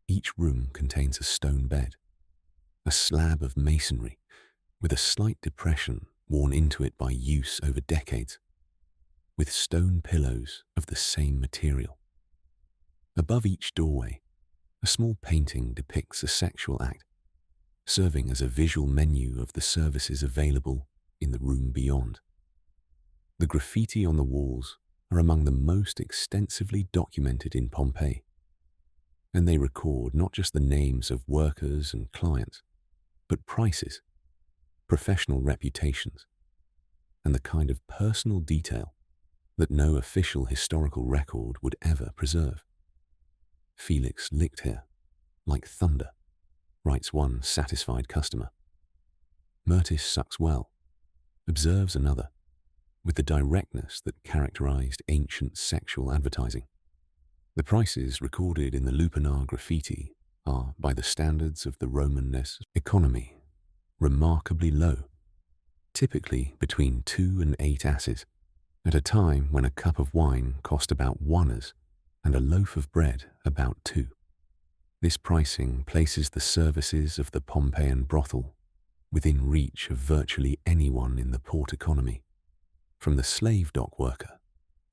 Each room contains a stone bed, a slab of masonry with a slight depression worn into it by use over decades, with stone pillows of the same material. Above each doorway, a small painting depicts a sexual act, serving as a visual menu of the services available in the room beyond. The graffiti on the walls are among the most extensively documented in Pompeii, and they record not just the names of workers and clients, but prices, professional reputations, and the kind of personal detail that no official historical record would ever preserve. Felix licked here, like thunder, writes one satisfied customer. Myrtis sucks well, observes another, with the directness that characterized ancient sexual advertising. The prices recorded in the Lupanar graffiti are, by the standards of the Romanesque economy, remarkably low, typically between 2 and 8 asses, at a time when a cup of wine cost about 1 as and a loaf of bread about 2. This pricing places the services of the Pompeian brothel within reach of virtually anyone in the port economy, from the slave dock worker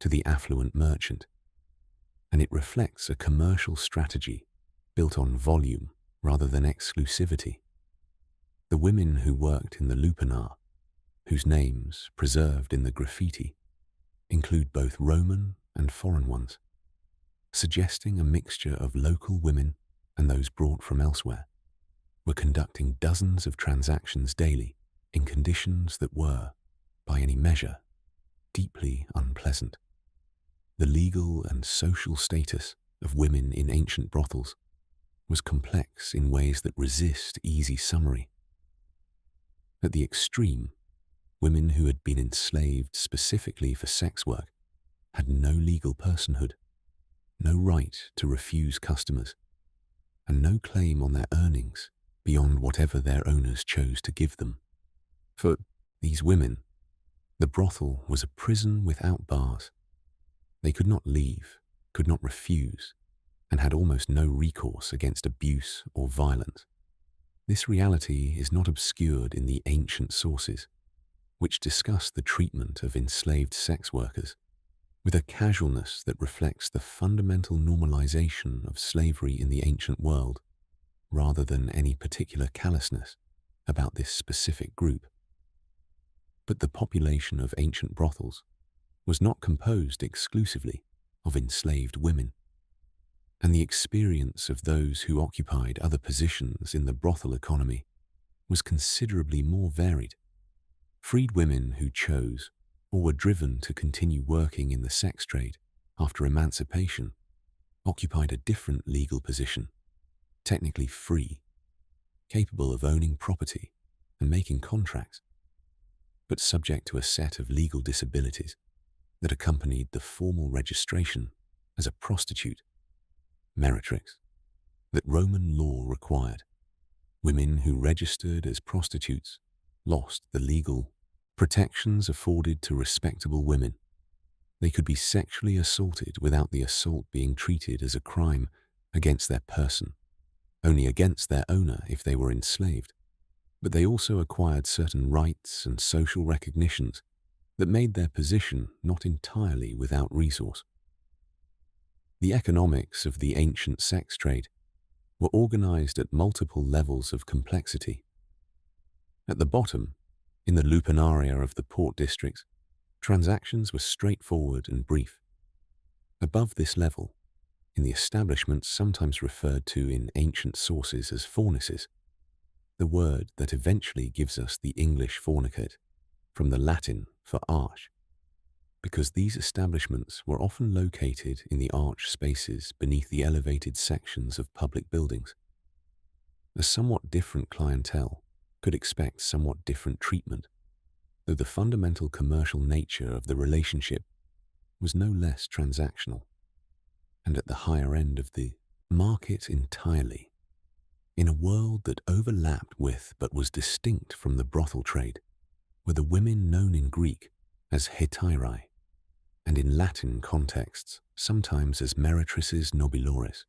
to the affluent merchant, and it reflects a commercial strategy built on volume rather than exclusivity. The women who worked in the Lupanar, whose names preserved in the graffiti, include both Roman and foreign ones, suggesting a mixture of local women and those brought from elsewhere, were conducting dozens of transactions daily in conditions that were, by any measure, deeply unpleasant. The legal and social status of women in ancient brothels was complex in ways that resist easy summary. At the extreme, women who had been enslaved specifically for sex work had no legal personhood, no right to refuse customers, and no claim on their earnings beyond whatever their owners chose to give them. For these women, the brothel was a prison without bars. They could not leave, could not refuse, and had almost no recourse against abuse or violence. This reality is not obscured in the ancient sources, which discuss the treatment of enslaved sex workers with a casualness that reflects the fundamental normalization of slavery in the ancient world, rather than any particular callousness about this specific group. But the population of ancient brothels was not composed exclusively of enslaved women, and the experience of those who occupied other positions in the brothel economy was considerably more varied. Freed women who chose or were driven to continue working in the sex trade after emancipation occupied a different legal position, technically free, capable of owning property and making contracts, but subject to a set of legal disabilities that accompanied the formal registration as a prostitute, meretrix, that Roman law required. Women who registered as prostitutes lost the legal protections afforded to respectable women. They could be sexually assaulted without the assault being treated as a crime against their person, only against their owner if they were enslaved. But they also acquired certain rights and social recognitions that made their position not entirely without resource. The economics of the ancient sex trade were organized at multiple levels of complexity. At the bottom, in the lupanaria of the port districts, transactions were straightforward and brief. Above this level, in the establishments sometimes referred to in ancient sources as fornices, the word that eventually gives us the English fornicate, from the Latin for arch, because these establishments were often located in the arch spaces beneath the elevated sections of public buildings. A somewhat different clientele could expect somewhat different treatment, though the fundamental commercial nature of the relationship was no less transactional, and at the higher end of the market entirely, in a world that overlapped with but was distinct from the brothel trade, were the women known in Greek as hetairae, and in Latin contexts sometimes as meretrices nobilores,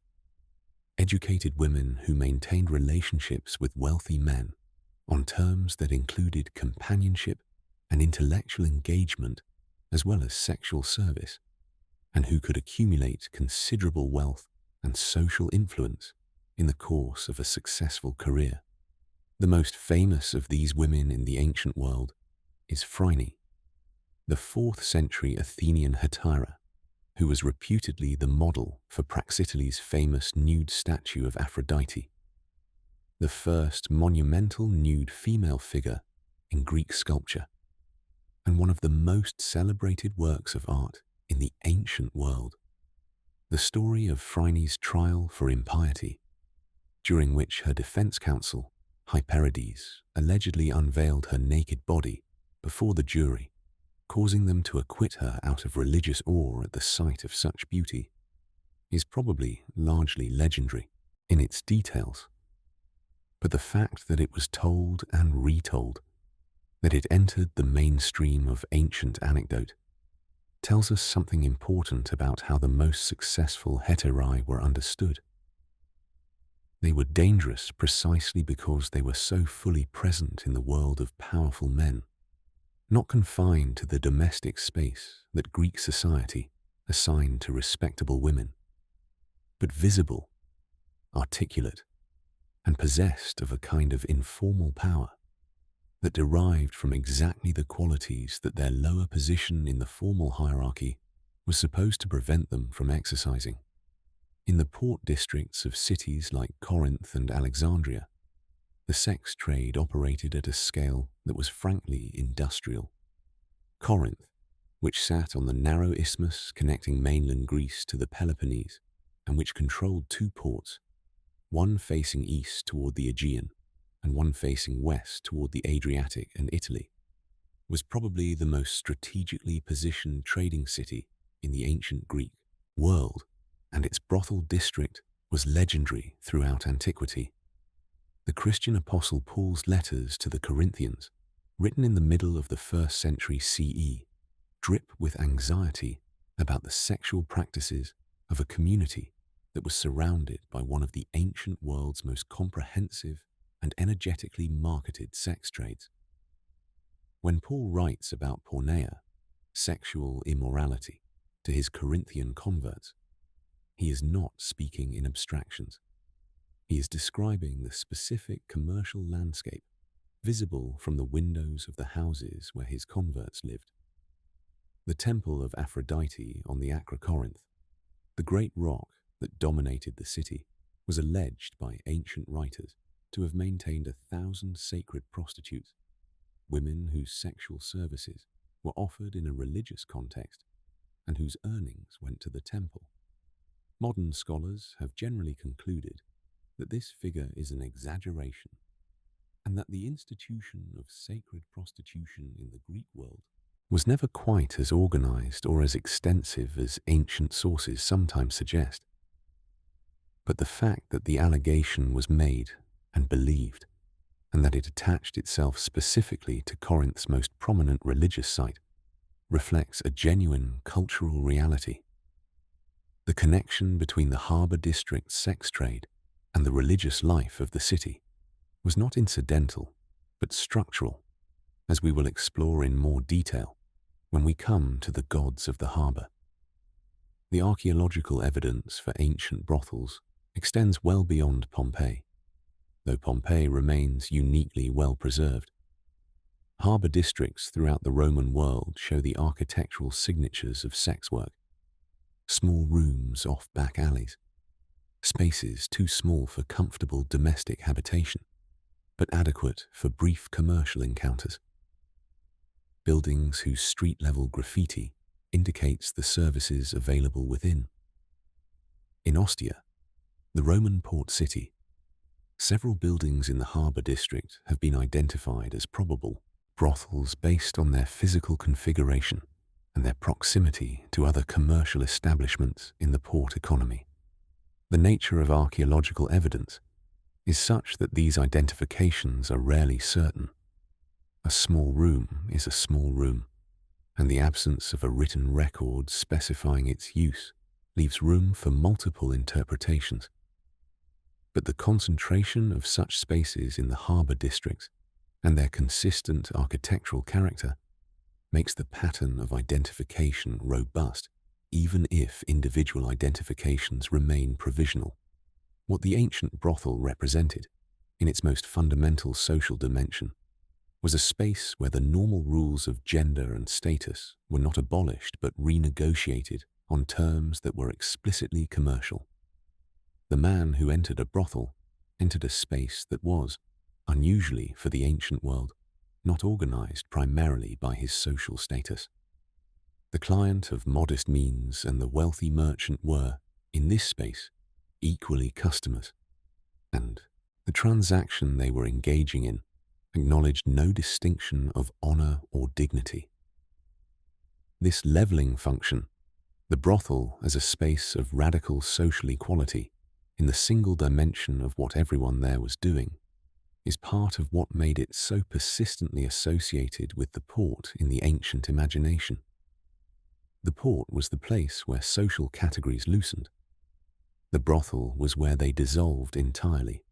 educated women who maintained relationships with wealthy men on terms that included companionship and intellectual engagement as well as sexual service, and who could accumulate considerable wealth and social influence in the course of a successful career. The most famous of these women in the ancient world is Phryne, the 4th century Athenian hetaira, who was reputedly the model for Praxiteles' famous nude statue of Aphrodite, the first monumental nude female figure in Greek sculpture, and one of the most celebrated works of art in the ancient world. The story of Phryne's trial for impiety, during which her defense counsel, Hyperides, allegedly unveiled her naked body before the jury, causing them to acquit her out of religious awe at the sight of such beauty, is probably largely legendary in its details. But the fact that it was told and retold, that it entered the mainstream of ancient anecdote, tells us something important about how the most successful hetairai were understood. They were dangerous precisely because they were so fully present in the world of powerful men, not confined to the domestic space that Greek society assigned to respectable women, but visible, articulate, and possessed of a kind of informal power that derived from exactly the qualities that their lower position in the formal hierarchy was supposed to prevent them from exercising. In the port districts of cities like Corinth and Alexandria, the sex trade operated at a scale that was frankly industrial. Corinth, which sat on the narrow isthmus connecting mainland Greece to the Peloponnese, and which controlled 2 ports, one facing east toward the Aegean and one facing west toward the Adriatic and Italy, was probably the most strategically positioned trading city in the ancient Greek world, and its brothel district was legendary throughout antiquity. The Christian apostle Paul's letters to the Corinthians, written in the middle of the 1st century CE, drip with anxiety about the sexual practices of a community that was surrounded by one of the ancient world's most comprehensive and energetically marketed sex trades. When Paul writes about porneia, sexual immorality, to his Corinthian converts, he is not speaking in abstractions. He is describing the specific commercial landscape visible from the windows of the houses where his converts lived. The temple of Aphrodite on the Acrocorinth, the great rock that dominated the city, was alleged by ancient writers to have maintained 1,000 sacred prostitutes, women whose sexual services were offered in a religious context and whose earnings went to the temple. Modern scholars have generally concluded that this figure is an exaggeration and that the institution of sacred prostitution in the Greek world was never quite as organized or as extensive as ancient sources sometimes suggest. But the fact that the allegation was made and believed, and that it attached itself specifically to Corinth's most prominent religious site, reflects a genuine cultural reality. The connection between the harbour district's sex trade and the religious life of the city was not incidental, but structural, as we will explore in more detail when we come to the gods of the harbour. The archaeological evidence for ancient brothels extends well beyond Pompeii, though Pompeii remains uniquely well preserved. Harbour districts throughout the Roman world show the architectural signatures of sex work. Small rooms off back alleys, spaces too small for comfortable domestic habitation, but adequate for brief commercial encounters. Buildings whose street-level graffiti indicates the services available within. In Ostia, the Roman port city, several buildings in the harbour district have been identified as probable brothels based on their physical configuration and their proximity to other commercial establishments in the port economy. The nature of archaeological evidence is such that these identifications are rarely certain. A small room is a small room, and the absence of a written record specifying its use leaves room for multiple interpretations. But the concentration of such spaces in the harbour districts and their consistent architectural character makes the pattern of identification robust even if individual identifications remain provisional. What the ancient brothel represented, in its most fundamental social dimension, was a space where the normal rules of gender and status were not abolished but renegotiated on terms that were explicitly commercial. The man who entered a brothel entered a space that was, unusually for the ancient world, not organized primarily by his social status. The client of modest means and the wealthy merchant were, in this space, equally customers, and the transaction they were engaging in acknowledged no distinction of honor or dignity. This leveling function, the brothel as a space of radical social equality in the single dimension of what everyone there was doing, is part of what made it so persistently associated with the port in the ancient imagination. The port was the place where social categories loosened. The brothel was where they dissolved entirely,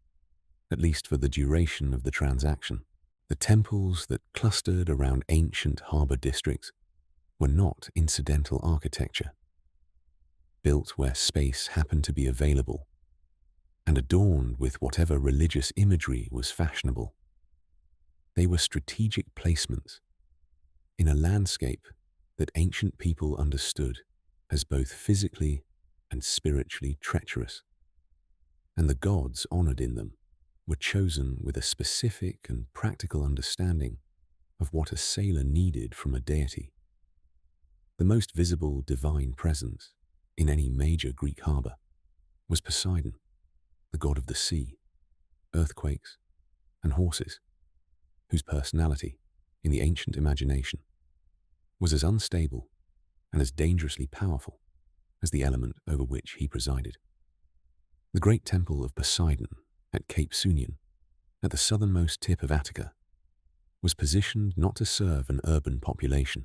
at least for the duration of the transaction. The temples that clustered around ancient harbor districts were not incidental architecture, built where space happened to be available, and adorned with whatever religious imagery was fashionable. They were strategic placements in a landscape that ancient people understood as both physically and spiritually treacherous, and the gods honored in them were chosen with a specific and practical understanding of what a sailor needed from a deity. The most visible divine presence in any major Greek harbor was Poseidon, the god of the sea, earthquakes, and horses, whose personality, in the ancient imagination, was as unstable and as dangerously powerful as the element over which he presided. The great temple of Poseidon at Cape Sunion, at the southernmost tip of Attica, was positioned not to serve an urban population,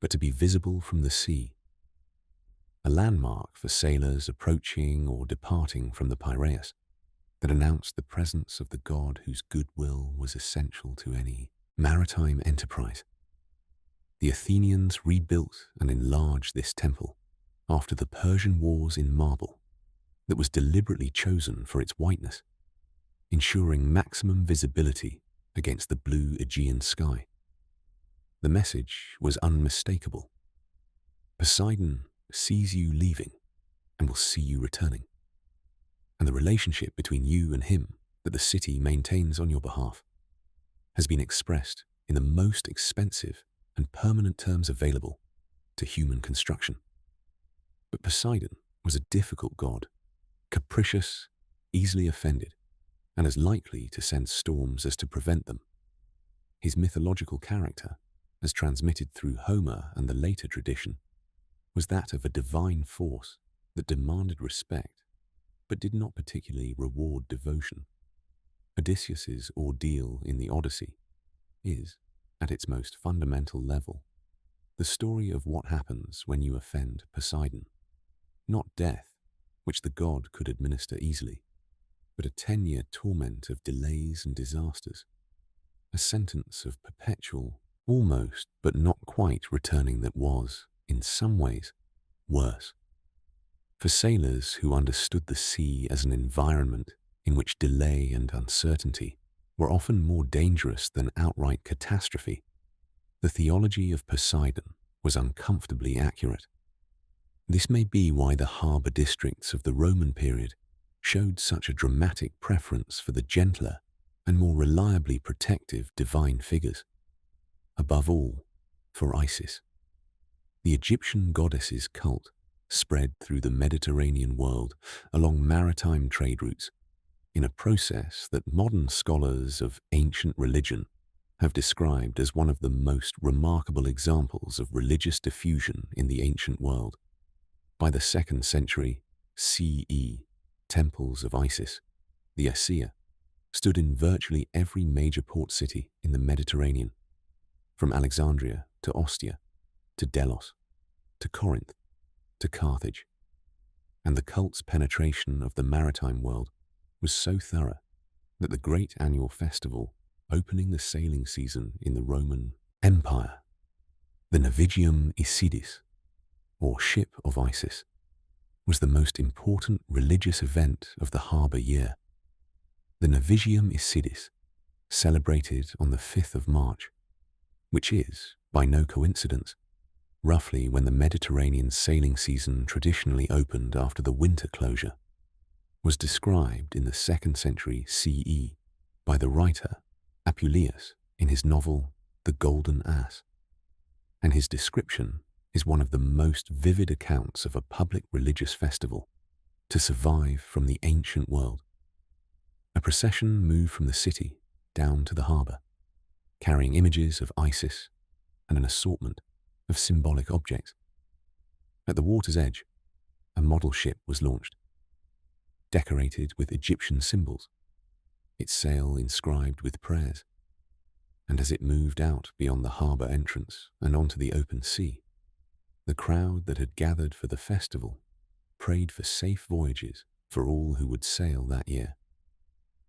but to be visible from the sea, a landmark for sailors approaching or departing from the Piraeus that announced the presence of the god whose goodwill was essential to any maritime enterprise. The Athenians rebuilt and enlarged this temple after the Persian Wars in marble that was deliberately chosen for its whiteness, ensuring maximum visibility against the blue Aegean sky. The message was unmistakable. Poseidon sees you leaving and will see you returning, and the relationship between you and him that the city maintains on your behalf has been expressed in the most expensive and permanent terms available to human construction. But Poseidon was a difficult god, capricious, easily offended, and as likely to send storms as to prevent them. His mythological character, as transmitted through Homer and the later tradition, was that of a divine force that demanded respect, but did not particularly reward devotion. Odysseus's ordeal in the Odyssey is, at its most fundamental level, the story of what happens when you offend Poseidon. Not death, which the god could administer easily, but a 10-year torment of delays and disasters, a sentence of perpetual, almost but not quite returning that was, in some ways, worse. For sailors who understood the sea as an environment in which delay and uncertainty were often more dangerous than outright catastrophe, the theology of Poseidon was uncomfortably accurate. This may be why the harbour districts of the Roman period showed such a dramatic preference for the gentler and more reliably protective divine figures. Above all, for Isis. The Egyptian goddess's cult spread through the Mediterranean world along maritime trade routes in a process that modern scholars of ancient religion have described as one of the most remarkable examples of religious diffusion in the ancient world. By the 2nd century CE, temples of Isis, the Asiya, stood in virtually every major port city in the Mediterranean, from Alexandria to Ostia, to Delos, to Corinth, to Carthage, and the cult's penetration of the maritime world was so thorough that the great annual festival opening the sailing season in the Roman Empire, the Navigium Isidis, or Ship of Isis, was the most important religious event of the harbour year. The Novitium Isidis, celebrated on the 5th of March, which is, by no coincidence, roughly when the Mediterranean sailing season traditionally opened after the winter closure, was described in the 2nd century CE by the writer Apuleius in his novel The Golden Ass, and his description is one of the most vivid accounts of a public religious festival to survive from the ancient world. A procession moved from the city down to the harbour, carrying images of Isis and an assortment of symbolic objects. At the water's edge, a model ship was launched, decorated with Egyptian symbols, its sail inscribed with prayers. And as it moved out beyond the harbour entrance and onto the open sea, the crowd that had gathered for the festival prayed for safe voyages for all who would sail that year.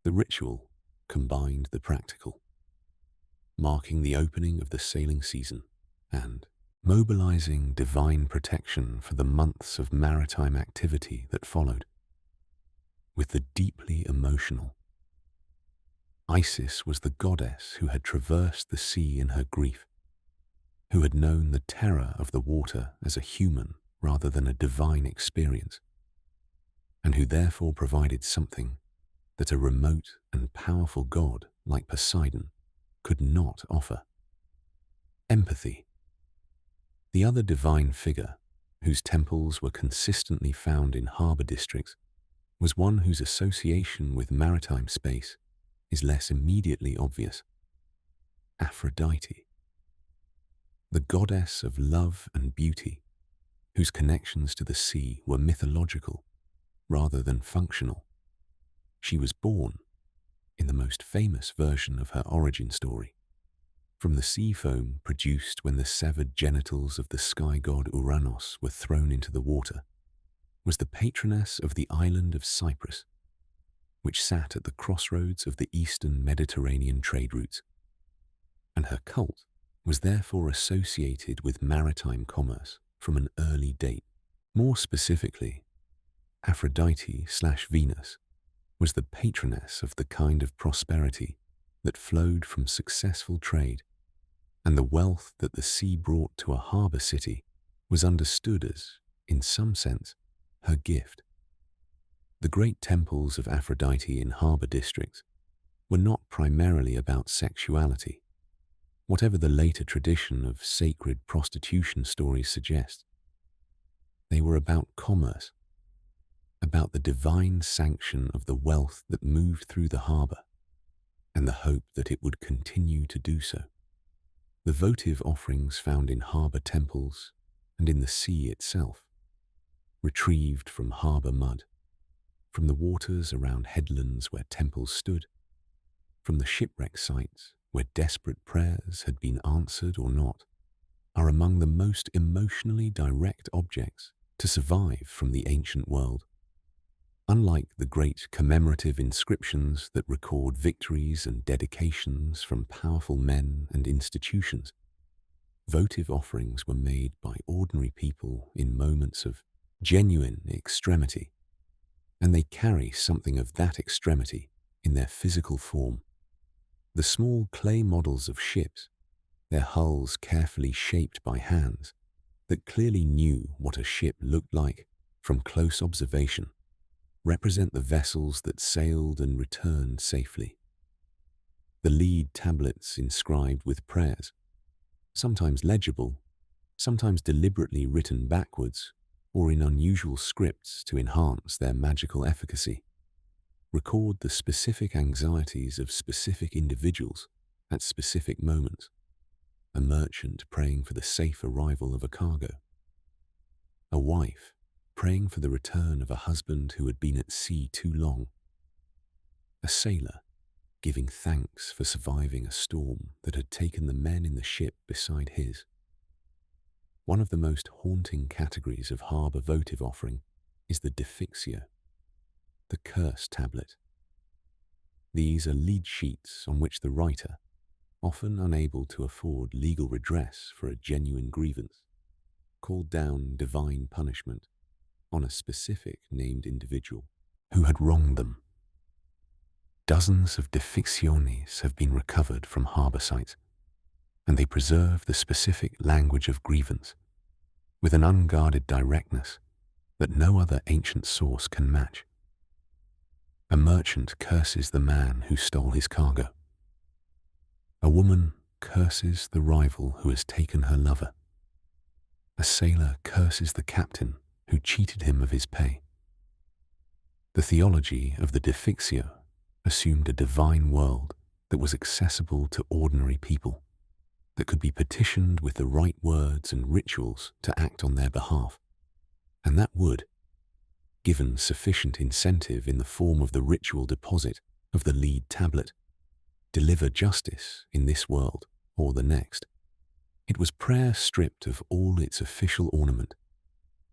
The ritual combined the practical, marking the opening of the sailing season and mobilizing divine protection for the months of maritime activity that followed. With the deeply emotional, Isis was the goddess who had traversed the sea in her grief, who had known the terror of the water as a human rather than a divine experience, and who therefore provided something that a remote and powerful god like Poseidon could not offer: empathy. The other divine figure, whose temples were consistently found in harbour districts, was one whose association with maritime space is less immediately obvious: Aphrodite, the goddess of love and beauty, whose connections to the sea were mythological rather than functional. She was born, in the most famous version of her origin story, from the sea foam produced when the severed genitals of the sky god Uranos were thrown into the water, was the patroness of the island of Cyprus, which sat at the crossroads of the eastern Mediterranean trade routes, and her cult was therefore associated with maritime commerce from an early date. More specifically, Aphrodite/Venus was the patroness of the kind of prosperity that flowed from successful trade, and the wealth that the sea brought to a harbour city was understood as, in some sense, her gift. The great temples of Aphrodite in harbour districts were not primarily about sexuality, whatever the later tradition of sacred prostitution stories suggests. They were about commerce, about the divine sanction of the wealth that moved through the harbour, and the hope that it would continue to do so. The votive offerings found in harbour temples and in the sea itself, retrieved from harbour mud, from the waters around headlands where temples stood, from the shipwreck sites where desperate prayers had been answered or not, are among the most emotionally direct objects to survive from the ancient world. Unlike the great commemorative inscriptions that record victories and dedications from powerful men and institutions, votive offerings were made by ordinary people in moments of genuine extremity, and they carry something of that extremity in their physical form. The small clay models of ships, their hulls carefully shaped by hands that clearly knew what a ship looked like from close observation, represent the vessels that sailed and returned safely. The lead tablets inscribed with prayers, sometimes legible, sometimes deliberately written backwards or in unusual scripts to enhance their magical efficacy, record the specific anxieties of specific individuals at specific moments: a merchant praying for the safe arrival of a cargo, a wife praying for the return of a husband who had been at sea too long, a sailor giving thanks for surviving a storm that had taken the men in the ship beside his. One of the most haunting categories of harbour votive offering is the defixio, the curse tablet. These are lead sheets on which the writer, often unable to afford legal redress for a genuine grievance, called down divine punishment on a specific named individual who had wronged them. Dozens of deficciones have been recovered from harbour sites, and they preserve the specific language of grievance with an unguarded directness that no other ancient source can match. A merchant curses the man who stole his cargo. A woman curses the rival who has taken her lover. A sailor curses the captain who cheated him of his pay. The theology of the Defixio assumed a divine world that was accessible to ordinary people, that could be petitioned with the right words and rituals to act on their behalf, and that would, given sufficient incentive in the form of the ritual deposit of the lead tablet, deliver justice in this world or the next. It was prayer stripped of all its official ornament,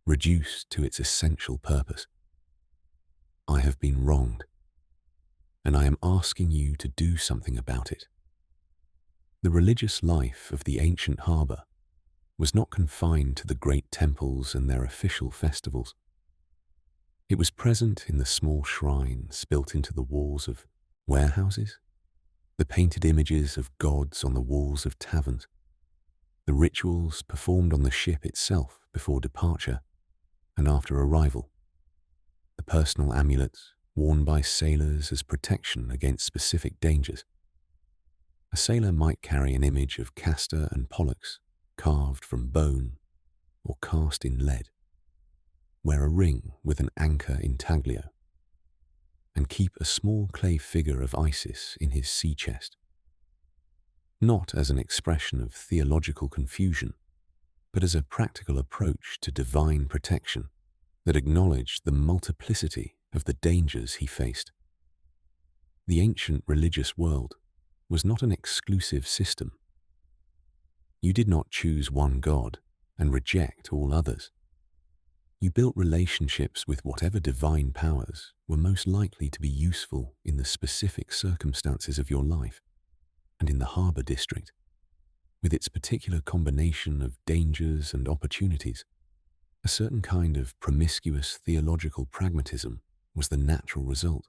reduced to its essential purpose. I have been wronged, and I am asking you to do something about it. The religious life of the ancient harbour was not confined to the great temples and their official festivals. It was present in the small shrines built into the walls of warehouses, the painted images of gods on the walls of taverns, the rituals performed on the ship itself before departure and after arrival, the personal amulets worn by sailors as protection against specific dangers. A sailor might carry an image of Castor and Pollux carved from bone or cast in lead, wear a ring with an anchor intaglio, and keep a small clay figure of Isis in his sea chest. Not as an expression of theological confusion, but as a practical approach to divine protection that acknowledged the multiplicity of the dangers he faced. The ancient religious world was not an exclusive system. You did not choose one God and reject all others. You built relationships with whatever divine powers were most likely to be useful in the specific circumstances of your life, and in the harbour district, with its particular combination of dangers and opportunities, a certain kind of promiscuous theological pragmatism was the natural result.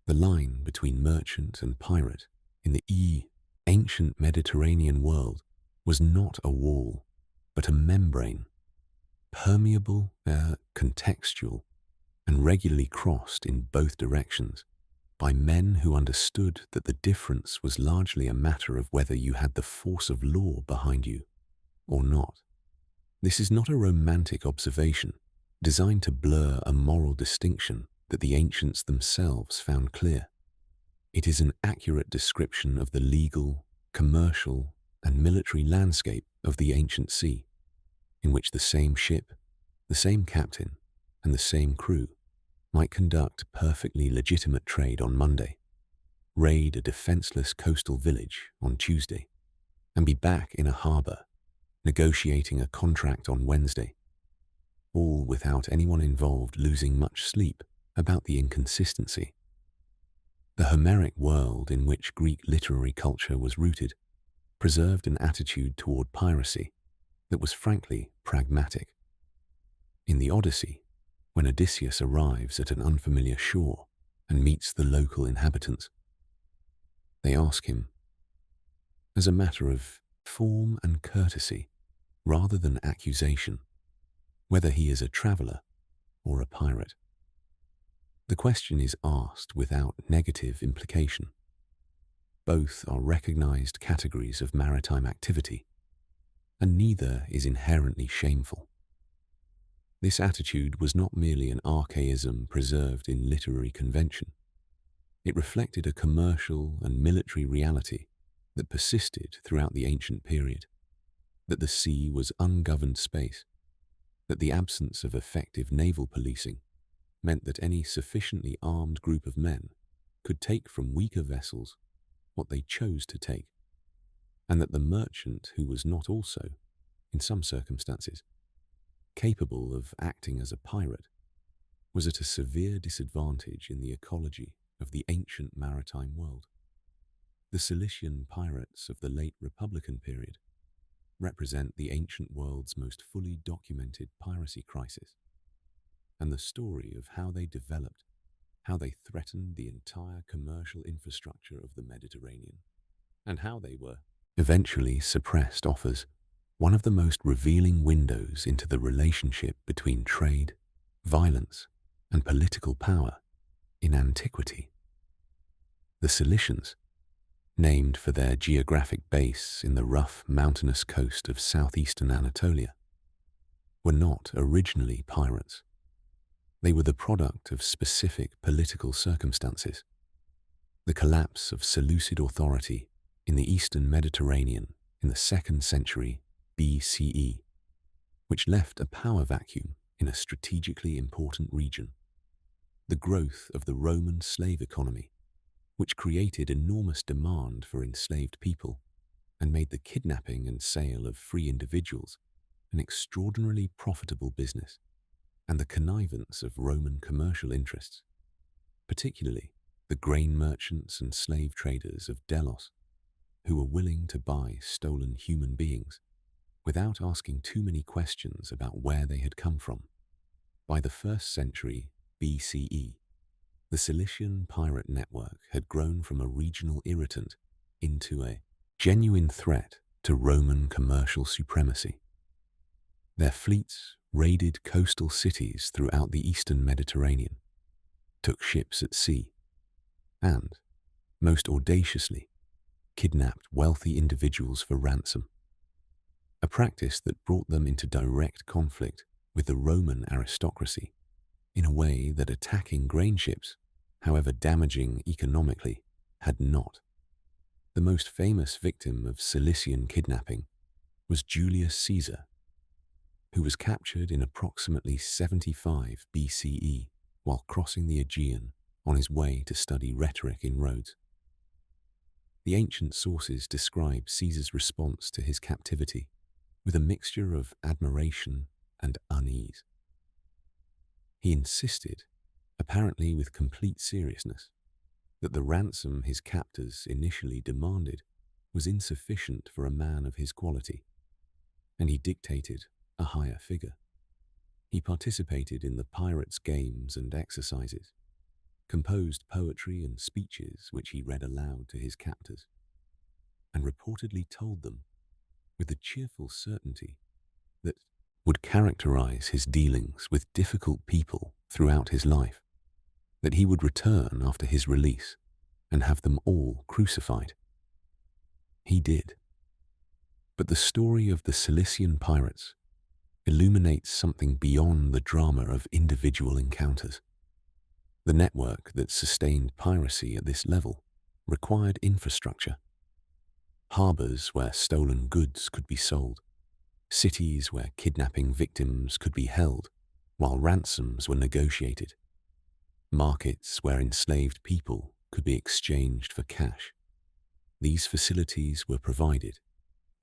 The line between merchant and pirate in the ancient Mediterranean world was not a wall, but a membrane, permeable, contextual, and regularly crossed in both directions by men who understood that the difference was largely a matter of whether you had the force of law behind you or not. This is not a romantic observation designed to blur a moral distinction that the ancients themselves found clear. It is an accurate description of the legal, commercial, and military landscape of the ancient sea, in which the same ship, the same captain, and the same crew might conduct perfectly legitimate trade on Monday, raid a defenseless coastal village on Tuesday, and be back in a harbour negotiating a contract on Wednesday, all without anyone involved losing much sleep about the inconsistency. The Homeric world in which Greek literary culture was rooted preserved an attitude toward piracy that was frankly pragmatic. In the Odyssey, when Odysseus arrives at an unfamiliar shore and meets the local inhabitants, they ask him, as a matter of form and courtesy rather than accusation, whether he is a traveller or a pirate. The question is asked without negative implication. Both are recognized categories of maritime activity, and neither is inherently shameful. This attitude was not merely an archaism preserved in literary convention. It reflected a commercial and military reality that persisted throughout the ancient period, that the sea was ungoverned space, that the absence of effective naval policing meant that any sufficiently armed group of men could take from weaker vessels what they chose to take, and that the merchant who was not also, in some circumstances, capable of acting as a pirate was at a severe disadvantage in the ecology of the ancient maritime world. The Cilician pirates of the late Republican period represent the ancient world's most fully documented piracy crisis, and the story of how they developed, how they threatened the entire commercial infrastructure of the Mediterranean, and how they were eventually suppressed offers one of the most revealing windows into the relationship between trade, violence, and political power in antiquity. The Cilicians, named for their geographic base in the rough mountainous coast of southeastern Anatolia, were not originally pirates. They were the product of specific political circumstances. The collapse of Seleucid authority in the eastern Mediterranean in the 2nd century BCE, which left a power vacuum in a strategically important region. The growth of the Roman slave economy, which created enormous demand for enslaved people and made the kidnapping and sale of free individuals an extraordinarily profitable business, and the connivance of Roman commercial interests, particularly the grain merchants and slave traders of Delos, who were willing to buy stolen human beings without asking too many questions about where they had come from. By the 1st century BCE, the Cilician pirate network had grown from a regional irritant into a genuine threat to Roman commercial supremacy. Their fleets raided coastal cities throughout the eastern Mediterranean, took ships at sea, and, most audaciously, kidnapped wealthy individuals for ransom, a practice that brought them into direct conflict with the Roman aristocracy in a way that attacking grain ships, however damaging economically, had not. The most famous victim of Cilician kidnapping was Julius Caesar, who was captured in approximately 75 BCE while crossing the Aegean on his way to study rhetoric in Rhodes. The ancient sources describe Caesar's response to his captivity with a mixture of admiration and unease. He insisted, apparently with complete seriousness, that the ransom his captors initially demanded was insufficient for a man of his quality, and he dictated a higher figure. He participated in the pirates' games and exercises, composed poetry and speeches which he read aloud to his captors, and reportedly told them, with the cheerful certainty that would characterize his dealings with difficult people throughout his life, that he would return after his release and have them all crucified. He did. But the story of the Cilician pirates illuminates something beyond the drama of individual encounters. The network that sustained piracy at this level required infrastructure. Harbors where stolen goods could be sold, cities where kidnapping victims could be held while ransoms were negotiated, markets where enslaved people could be exchanged for cash. These facilities were provided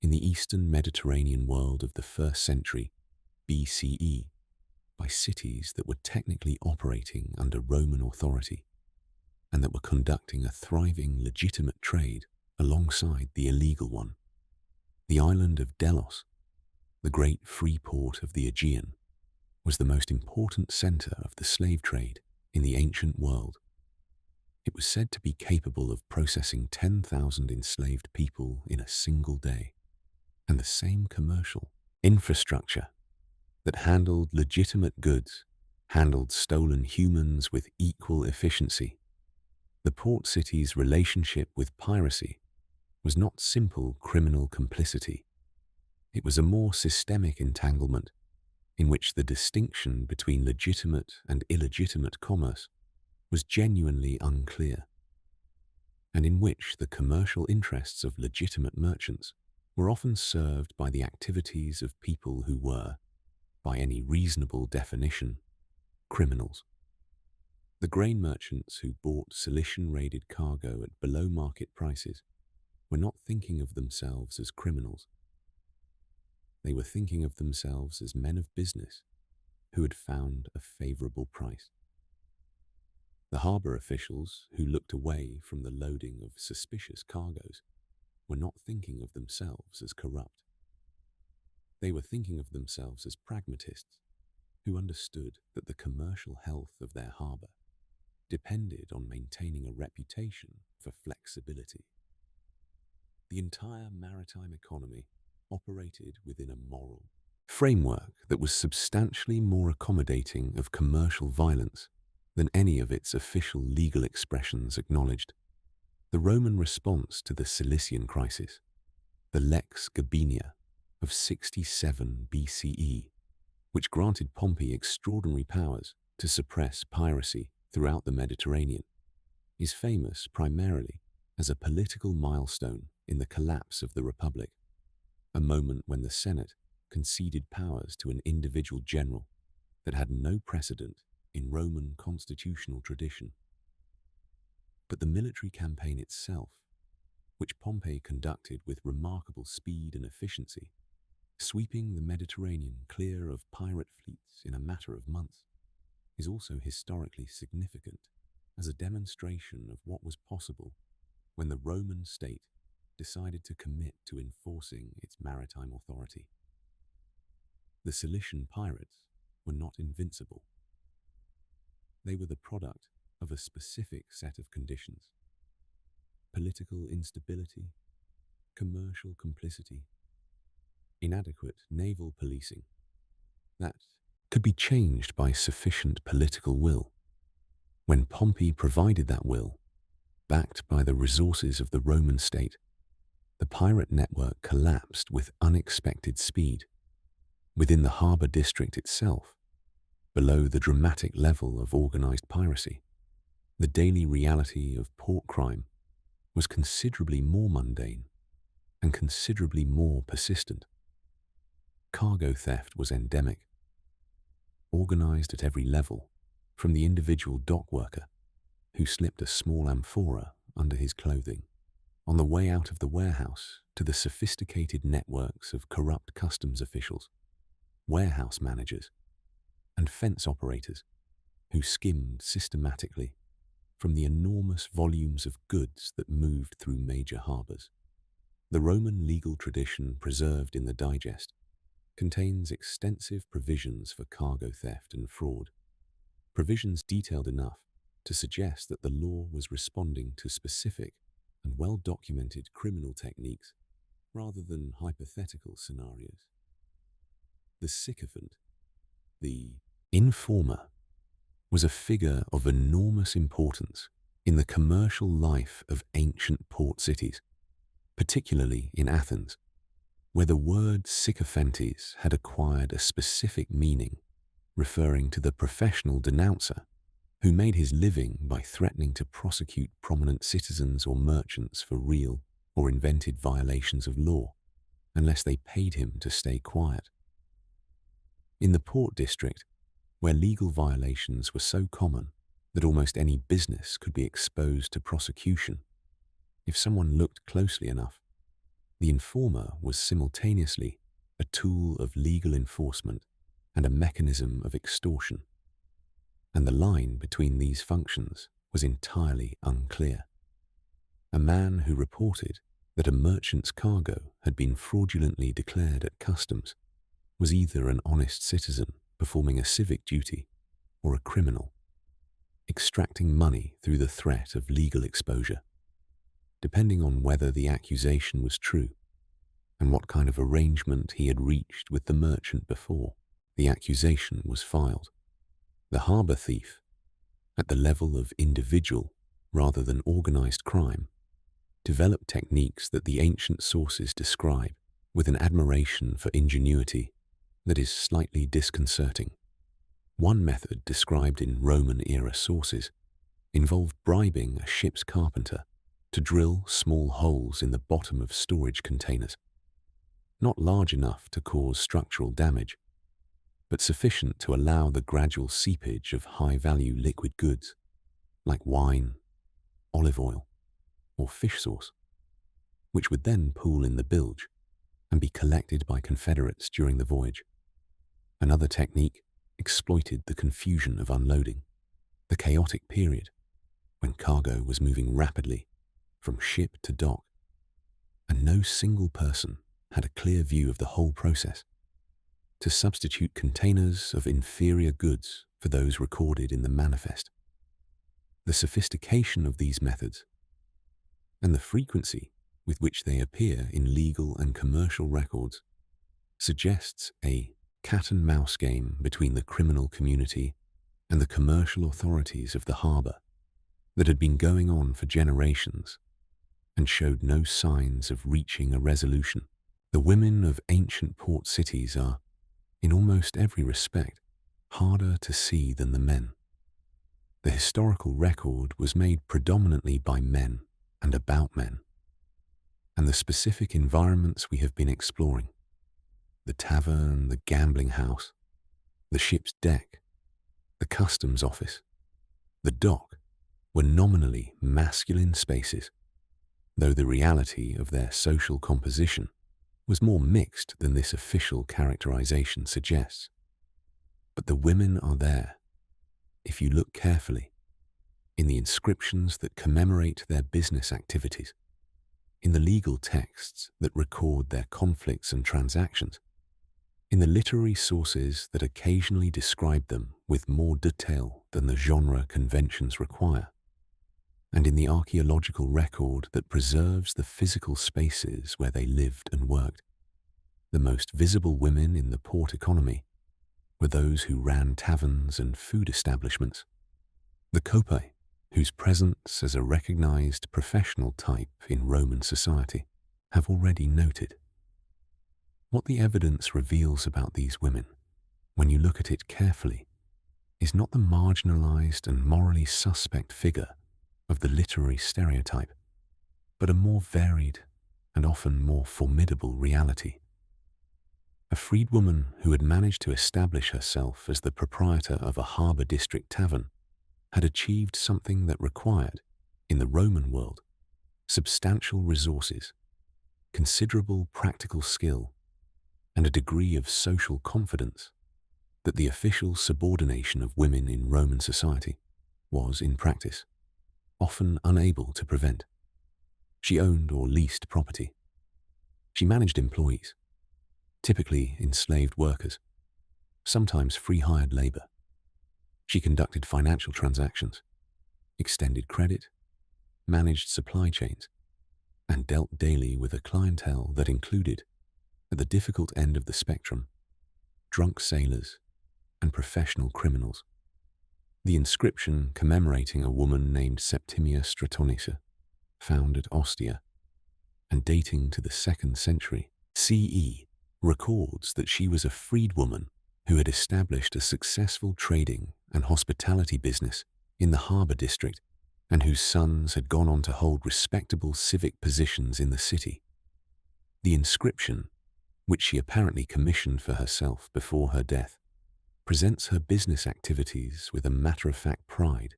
in the eastern Mediterranean world of the 1st century BCE by cities that were technically operating under Roman authority and that were conducting a thriving legitimate trade alongside the illegal one. The island of Delos, the great free port of the Aegean, was the most important center of the slave trade in the ancient world. It was said to be capable of processing 10,000 enslaved people in a single day, and the same commercial infrastructure that handled legitimate goods handled stolen humans with equal efficiency. The port city's relationship with piracy was not simple criminal complicity. It was a more systemic entanglement in which the distinction between legitimate and illegitimate commerce was genuinely unclear, and in which the commercial interests of legitimate merchants were often served by the activities of people who were, by any reasonable definition, criminals. The grain merchants who bought Cilician-raided cargo at below-market prices were not thinking of themselves as criminals. They were thinking of themselves as men of business who had found a favorable price. The harbor officials who looked away from the loading of suspicious cargoes were not thinking of themselves as corrupt. They were thinking of themselves as pragmatists who understood that the commercial health of their harbour depended on maintaining a reputation for flexibility. The entire maritime economy operated within a moral framework that was substantially more accommodating of commercial violence than any of its official legal expressions acknowledged. The Roman response to the Cilician crisis, the Lex Gabinia of 67 BCE, which granted Pompey extraordinary powers to suppress piracy throughout the Mediterranean, is famous primarily as a political milestone in the collapse of the Republic, a moment when the Senate conceded powers to an individual general that had no precedent in Roman constitutional tradition. But the military campaign itself, which Pompey conducted with remarkable speed and efficiency, sweeping the Mediterranean clear of pirate fleets in a matter of months, is also historically significant as a demonstration of what was possible when the Roman state decided to commit to enforcing its maritime authority. The Cilician pirates were not invincible. They were the product of a specific set of conditions: political instability, commercial complicity, inadequate naval policing that could be changed by sufficient political will. When Pompey provided that will, backed by the resources of the Roman state, the pirate network collapsed with unexpected speed. Within the harbour district itself, below the dramatic level of organised piracy, the daily reality of port crime was considerably more mundane and considerably more persistent. Cargo theft was endemic, organised at every level, from the individual dock worker who slipped a small amphora under his clothing on the way out of the warehouse to the sophisticated networks of corrupt customs officials, warehouse managers, and fence operators who skimmed systematically from the enormous volumes of goods that moved through major harbours. The Roman legal tradition preserved in the Digest contains extensive provisions for cargo theft and fraud, provisions detailed enough to suggest that the law was responding to specific and well-documented criminal techniques rather than hypothetical scenarios. The sycophant, the informer, was a figure of enormous importance in the commercial life of ancient port cities, particularly in Athens, where the word sycophantes had acquired a specific meaning, referring to the professional denouncer who made his living by threatening to prosecute prominent citizens or merchants for real or invented violations of law, unless they paid him to stay quiet. In the port district, where legal violations were so common that almost any business could be exposed to prosecution, if someone looked closely enough, the informer was simultaneously a tool of legal enforcement and a mechanism of extortion, and the line between these functions was entirely unclear. A man who reported that a merchant's cargo had been fraudulently declared at customs was either an honest citizen performing a civic duty or a criminal, extracting money through the threat of legal exposure. Depending on whether the accusation was true and what kind of arrangement he had reached with the merchant before the accusation was filed. The harbour thief, at the level of individual rather than organised crime, developed techniques that the ancient sources describe with an admiration for ingenuity that is slightly disconcerting. One method described in Roman-era sources involved bribing a ship's carpenter to drill small holes in the bottom of storage containers, not large enough to cause structural damage, but sufficient to allow the gradual seepage of high-value liquid goods, like wine, olive oil, or fish sauce, which would then pool in the bilge and be collected by Confederates during the voyage. Another technique exploited the confusion of unloading, the chaotic period when cargo was moving rapidly from ship to dock, and no single person had a clear view of the whole process. to substitute containers of inferior goods for those recorded in the manifest. The sophistication of these methods and the frequency with which they appear in legal and commercial records suggests a cat-and-mouse game between the criminal community and the commercial authorities of the harbour that had been going on for generations and showed no signs of reaching a resolution. The women of ancient port cities are, in almost every respect, harder to see than the men. The historical record was made predominantly by men and about men, and the specific environments we have been exploring, the tavern, the gambling house, the ship's deck, the customs office, the dock, were nominally masculine spaces, though the reality of their social composition was more mixed than this official characterization suggests. But the women are there, if you look carefully, in the inscriptions that commemorate their business activities, in the legal texts that record their conflicts and transactions, in the literary sources that occasionally describe them with more detail than the genre conventions require, and in the archaeological record that preserves the physical spaces where they lived and worked. The most visible women in the port economy were those who ran taverns and food establishments, the copae, whose presence as a recognized professional type in Roman society have already noted. What the evidence reveals about these women, when you look at it carefully, is not the marginalized and morally suspect figure of the literary stereotype, but a more varied and often more formidable reality. A freedwoman who had managed to establish herself as the proprietor of a harbour district tavern had achieved something that required, in the Roman world, substantial resources, considerable practical skill, and a degree of social confidence that the official subordination of women in Roman society was, in practice, often unable to prevent. She owned or leased property. She managed employees, typically enslaved workers, sometimes free-hired labor. She conducted financial transactions, extended credit, managed supply chains, and dealt daily with a clientele that included, at the difficult end of the spectrum, drunk sailors and professional criminals. The inscription commemorating a woman named Septimia Stratonice, found at Ostia, and dating to the 2nd century CE, records that she was a freedwoman who had established a successful trading and hospitality business in the harbour district and whose sons had gone on to hold respectable civic positions in the city. The inscription, which she apparently commissioned for herself before her death, presents her business activities with a matter-of-fact pride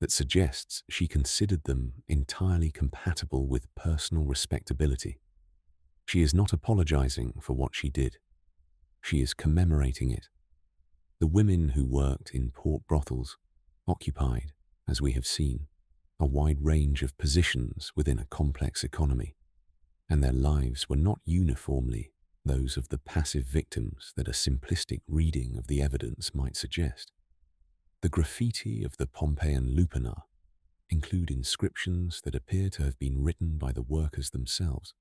that suggests she considered them entirely compatible with personal respectability. She is not apologizing for what she did. She is commemorating it. The women who worked in port brothels occupied, as we have seen, a wide range of positions within a complex economy, and their lives were not uniformly those of the passive victims that a simplistic reading of the evidence might suggest. The graffiti of the Pompeian Lupanar include inscriptions that appear to have been written by the workers themselves,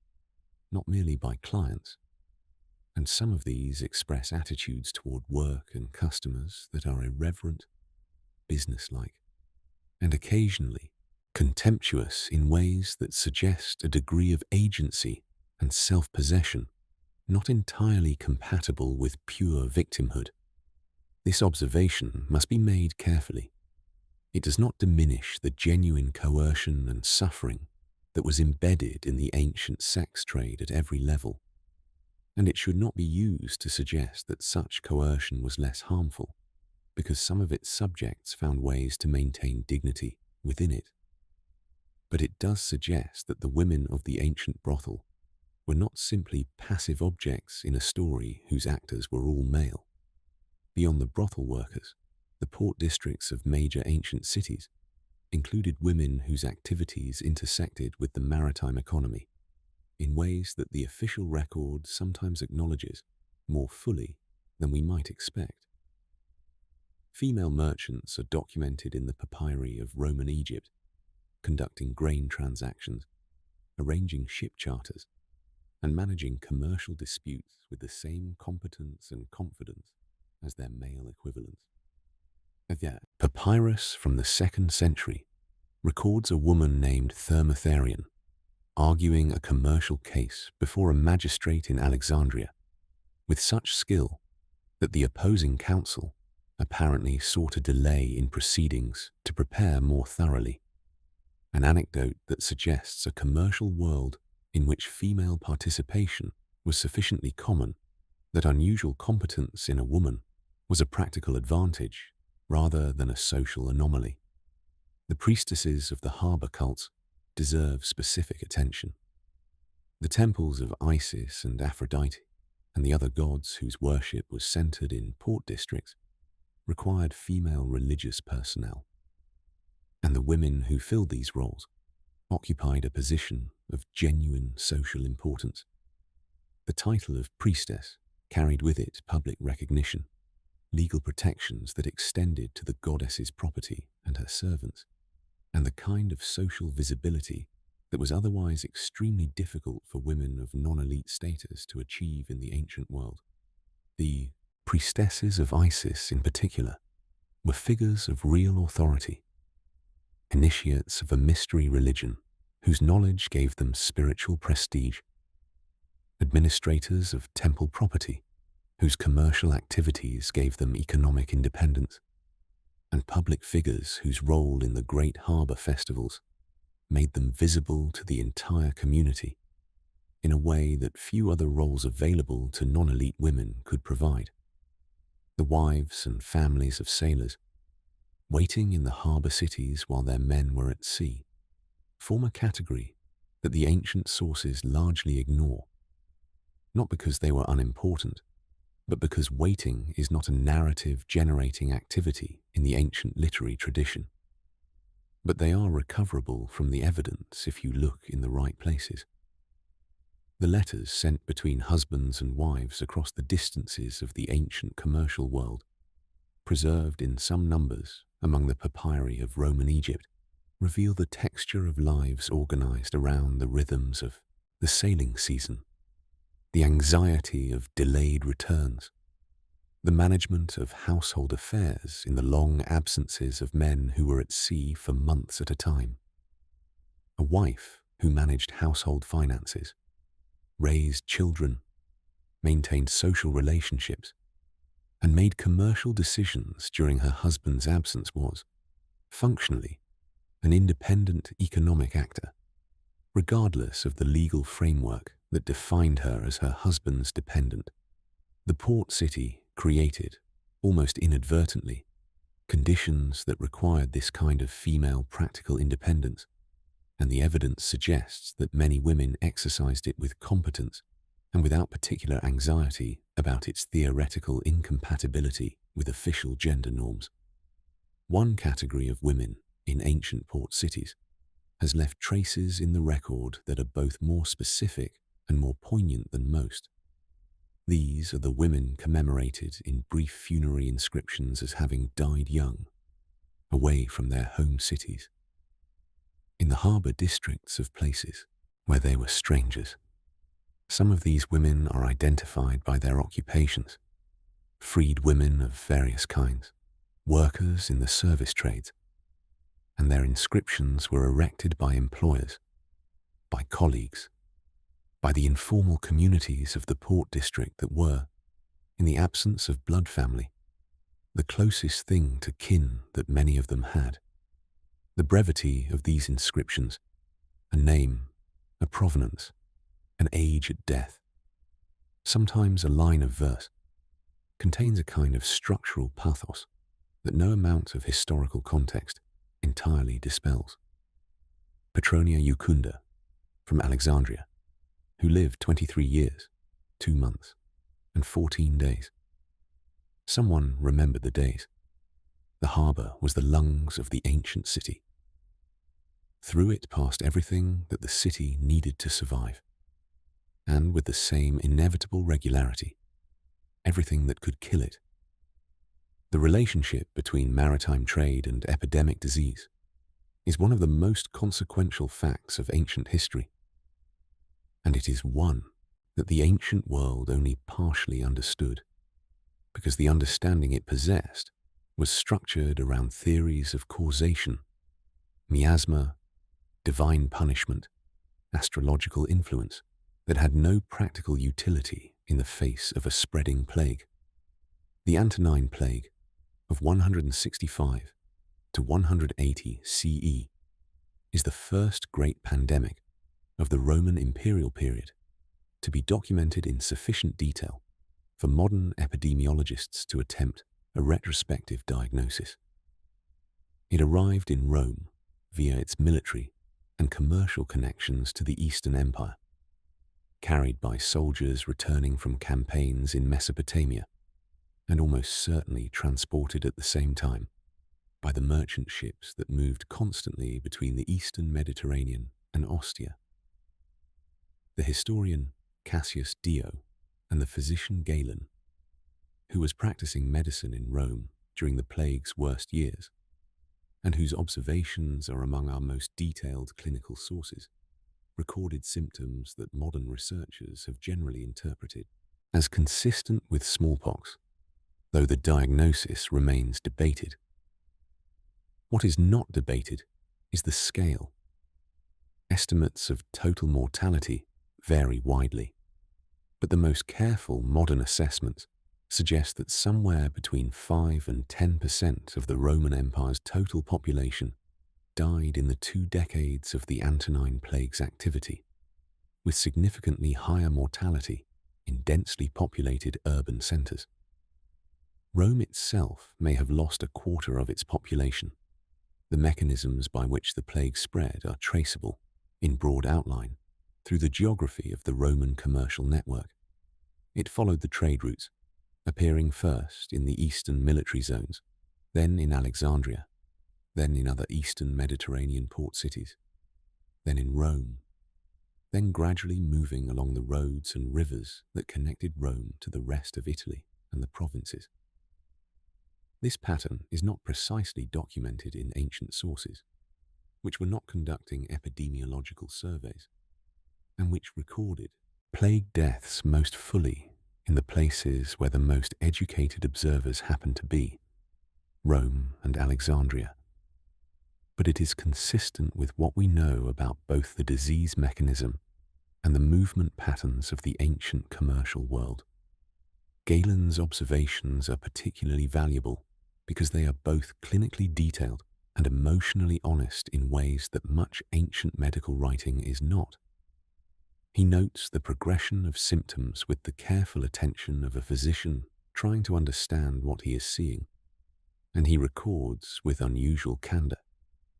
not merely by clients, and some of these express attitudes toward work and customers that are irreverent, businesslike, and occasionally contemptuous in ways that suggest a degree of agency and self-possession not entirely compatible with pure victimhood. This observation must be made carefully. It does not diminish the genuine coercion and suffering that was embedded in the ancient sex trade at every level, and it should not be used to suggest that such coercion was less harmful, because some of its subjects found ways to maintain dignity within it. But it does suggest that the women of the ancient brothel were not simply passive objects in a story whose actors were all male. Beyond the brothel workers, the port districts of major ancient cities included women whose activities intersected with the maritime economy in ways that the official record sometimes acknowledges more fully than we might expect. Female merchants are documented in the papyri of Roman Egypt, conducting grain transactions, arranging ship charters, and managing commercial disputes with the same competence and confidence as their male equivalents. A papyrus from the 2nd century records a woman named Thermotherion arguing a commercial case before a magistrate in Alexandria with such skill that the opposing counsel apparently sought a delay in proceedings to prepare more thoroughly, an anecdote that suggests a commercial world in which female participation was sufficiently common that unusual competence in a woman was a practical advantage rather than a social anomaly. The priestesses of the harbor cults deserve specific attention. The temples of Isis and Aphrodite and the other gods whose worship was centered in port districts required female religious personnel, and the women who filled these roles occupied a position of genuine social importance. The title of priestess carried with it public recognition, legal protections that extended to the goddess's property and her servants, and the kind of social visibility that was otherwise extremely difficult for women of non-elite status to achieve in the ancient world. The priestesses of Isis, in particular, were figures of real authority, initiates of a mystery religion whose knowledge gave them spiritual prestige, administrators of temple property whose commercial activities gave them economic independence, and public figures whose role in the great harbor festivals made them visible to the entire community in a way that few other roles available to non-elite women could provide. The wives and families of sailors, waiting in the harbor cities while their men were at sea, form a category that the ancient sources largely ignore, not because they were unimportant, but because waiting is not a narrative-generating activity in the ancient literary tradition. But they are recoverable from the evidence if you look in the right places. The letters sent between husbands and wives across the distances of the ancient commercial world, preserved in some numbers among the papyri of Roman Egypt, reveal the texture of lives organized around the rhythms of the sailing season, the anxiety of delayed returns, the management of household affairs in the long absences of men who were at sea for months at a time. A wife who managed household finances, raised children, maintained social relationships, and made commercial decisions during her husband's absence was, functionally, an independent economic actor, regardless of the legal framework that defined her as her husband's dependent. The port city created, almost inadvertently, conditions that required this kind of female practical independence, and the evidence suggests that many women exercised it with competence and without particular anxiety about its theoretical incompatibility with official gender norms. One category of women in ancient port cities has left traces in the record that are both more specific and more poignant than most. These are the women commemorated in brief funerary inscriptions as having died young, away from their home cities, in the harbour districts of places where they were strangers. Some of these women are identified by their occupations: freed women of various kinds, workers in the service trades, and their inscriptions were erected by employers, by colleagues, by the informal communities of the port district that were, in the absence of blood family, the closest thing to kin that many of them had. The brevity of these inscriptions, a name, a provenance, an age at death, sometimes a line of verse, contains a kind of structural pathos that no amount of historical context entirely dispels. Petronia Jucunda, from Alexandria, who lived 23 years, 2 months, and 14 days. Someone remembered the days. The harbour was the lungs of the ancient city. Through it passed everything that the city needed to survive, and with the same inevitable regularity, everything that could kill it. The relationship between maritime trade and epidemic disease is one of the most consequential facts of ancient history, and it is one that the ancient world only partially understood, because the understanding it possessed was structured around theories of causation, miasma, divine punishment, astrological influence that had no practical utility in the face of a spreading plague. The Antonine Plague of 165 to 180 CE is the first great pandemic of the Roman imperial period to be documented in sufficient detail for modern epidemiologists to attempt a retrospective diagnosis. It arrived in Rome via its military and commercial connections to the Eastern Empire, carried by soldiers returning from campaigns in Mesopotamia, and almost certainly transported at the same time by the merchant ships that moved constantly between the Eastern Mediterranean and Ostia. The historian Cassius Dio and the physician Galen, who was practicing medicine in Rome during the plague's worst years, and whose observations are among our most detailed clinical sources, recorded symptoms that modern researchers have generally interpreted as consistent with smallpox, though the diagnosis remains debated. What is not debated is the scale. Estimates of total mortality vary widely, but the most careful modern assessments suggest that somewhere between 5 and 10% of the Roman Empire's total population died in the 2 decades of the Antonine Plague's activity, with significantly higher mortality in densely populated urban centers. Rome itself may have lost a quarter of its population. The mechanisms by which the plague spread are traceable, in broad outline, through the geography of the Roman commercial network. It followed the trade routes, appearing first in the eastern military zones, then in Alexandria, then in other eastern Mediterranean port cities, then in Rome, then gradually moving along the roads and rivers that connected Rome to the rest of Italy and the provinces. This pattern is not precisely documented in ancient sources, which were not conducting epidemiological surveys, and which recorded plague deaths most fully in the places where the most educated observers happen to be, Rome and Alexandria. But it is consistent with what we know about both the disease mechanism and the movement patterns of the ancient commercial world. Galen's observations are particularly valuable because they are both clinically detailed and emotionally honest in ways that much ancient medical writing is not. He notes the progression of symptoms with the careful attention of a physician trying to understand what he is seeing, and he records with unusual candor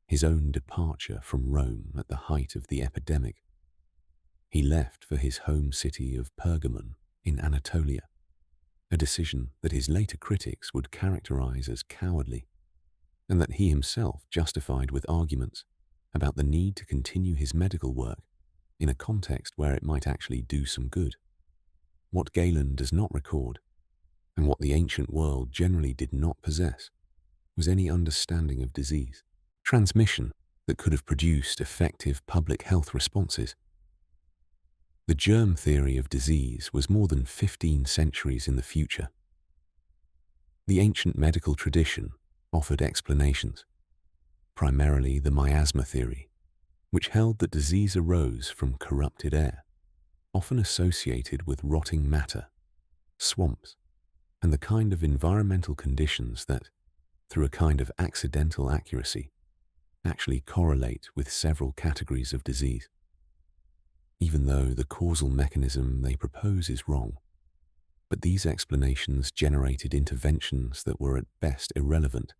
his own departure from Rome at the height of the epidemic. He left for his home city of Pergamon in Anatolia, a decision that his later critics would characterize as cowardly, and that he himself justified with arguments about the need to continue his medical work in a context where it might actually do some good. What Galen does not record, and what the ancient world generally did not possess, was any understanding of disease, transmission that could have produced effective public health responses. The germ theory of disease was more than 15 centuries in the future. The ancient medical tradition offered explanations, primarily the miasma theory, which held that disease arose from corrupted air, often associated with rotting matter, swamps, and the kind of environmental conditions that, through a kind of accidental accuracy, actually correlate with several categories of disease. Even though the causal mechanism they propose is wrong, but these explanations generated interventions that were at best irrelevant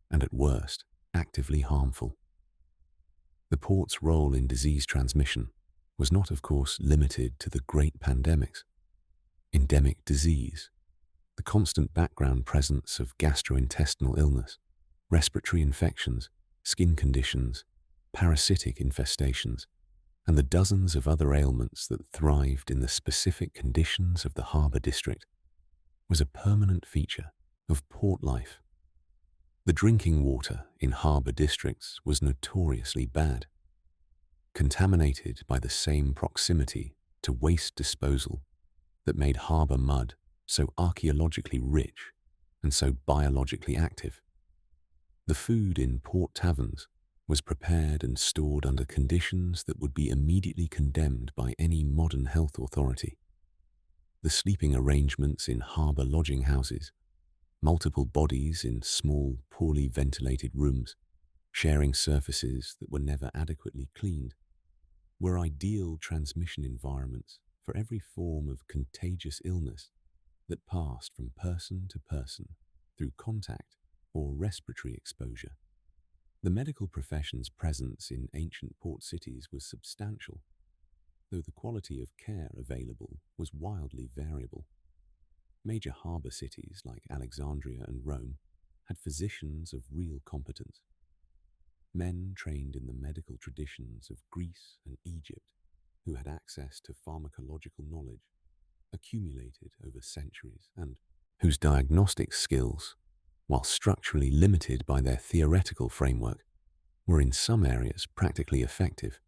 and at worst actively harmful. The port's role in disease transmission was not, of course, limited to the great pandemics. Endemic disease, the constant background presence of gastrointestinal illness, respiratory infections, skin conditions, parasitic infestations, and the dozens of other ailments that thrived in the specific conditions of the harbour district, was a permanent feature of port life. The drinking water in harbour districts was notoriously bad, contaminated by the same proximity to waste disposal that made harbour mud so archaeologically rich and so biologically active. The food in port taverns was prepared and stored under conditions that would be immediately condemned by any modern health authority. The sleeping arrangements in harbour lodging houses, multiple bodies in small, poorly ventilated rooms, sharing surfaces that were never adequately cleaned, were ideal transmission environments for every form of contagious illness that passed from person to person through contact or respiratory exposure. The medical profession's presence in ancient port cities was substantial, though the quality of care available was wildly variable. Major harbour cities like Alexandria and Rome had physicians of real competence, men trained in the medical traditions of Greece and Egypt who had access to pharmacological knowledge accumulated over centuries and whose diagnostic skills, while structurally limited by their theoretical framework, were in some areas practically effective.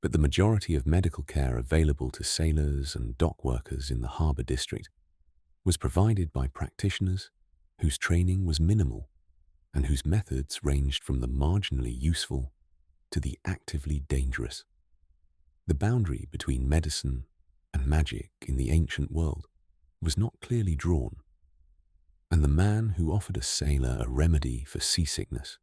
But the majority of medical care available to sailors and dock workers in the harbour district was provided by practitioners whose training was minimal and whose methods ranged from the marginally useful to the actively dangerous. The boundary between medicine and magic in the ancient world was not clearly drawn, and the man who offered a sailor a remedy for seasickness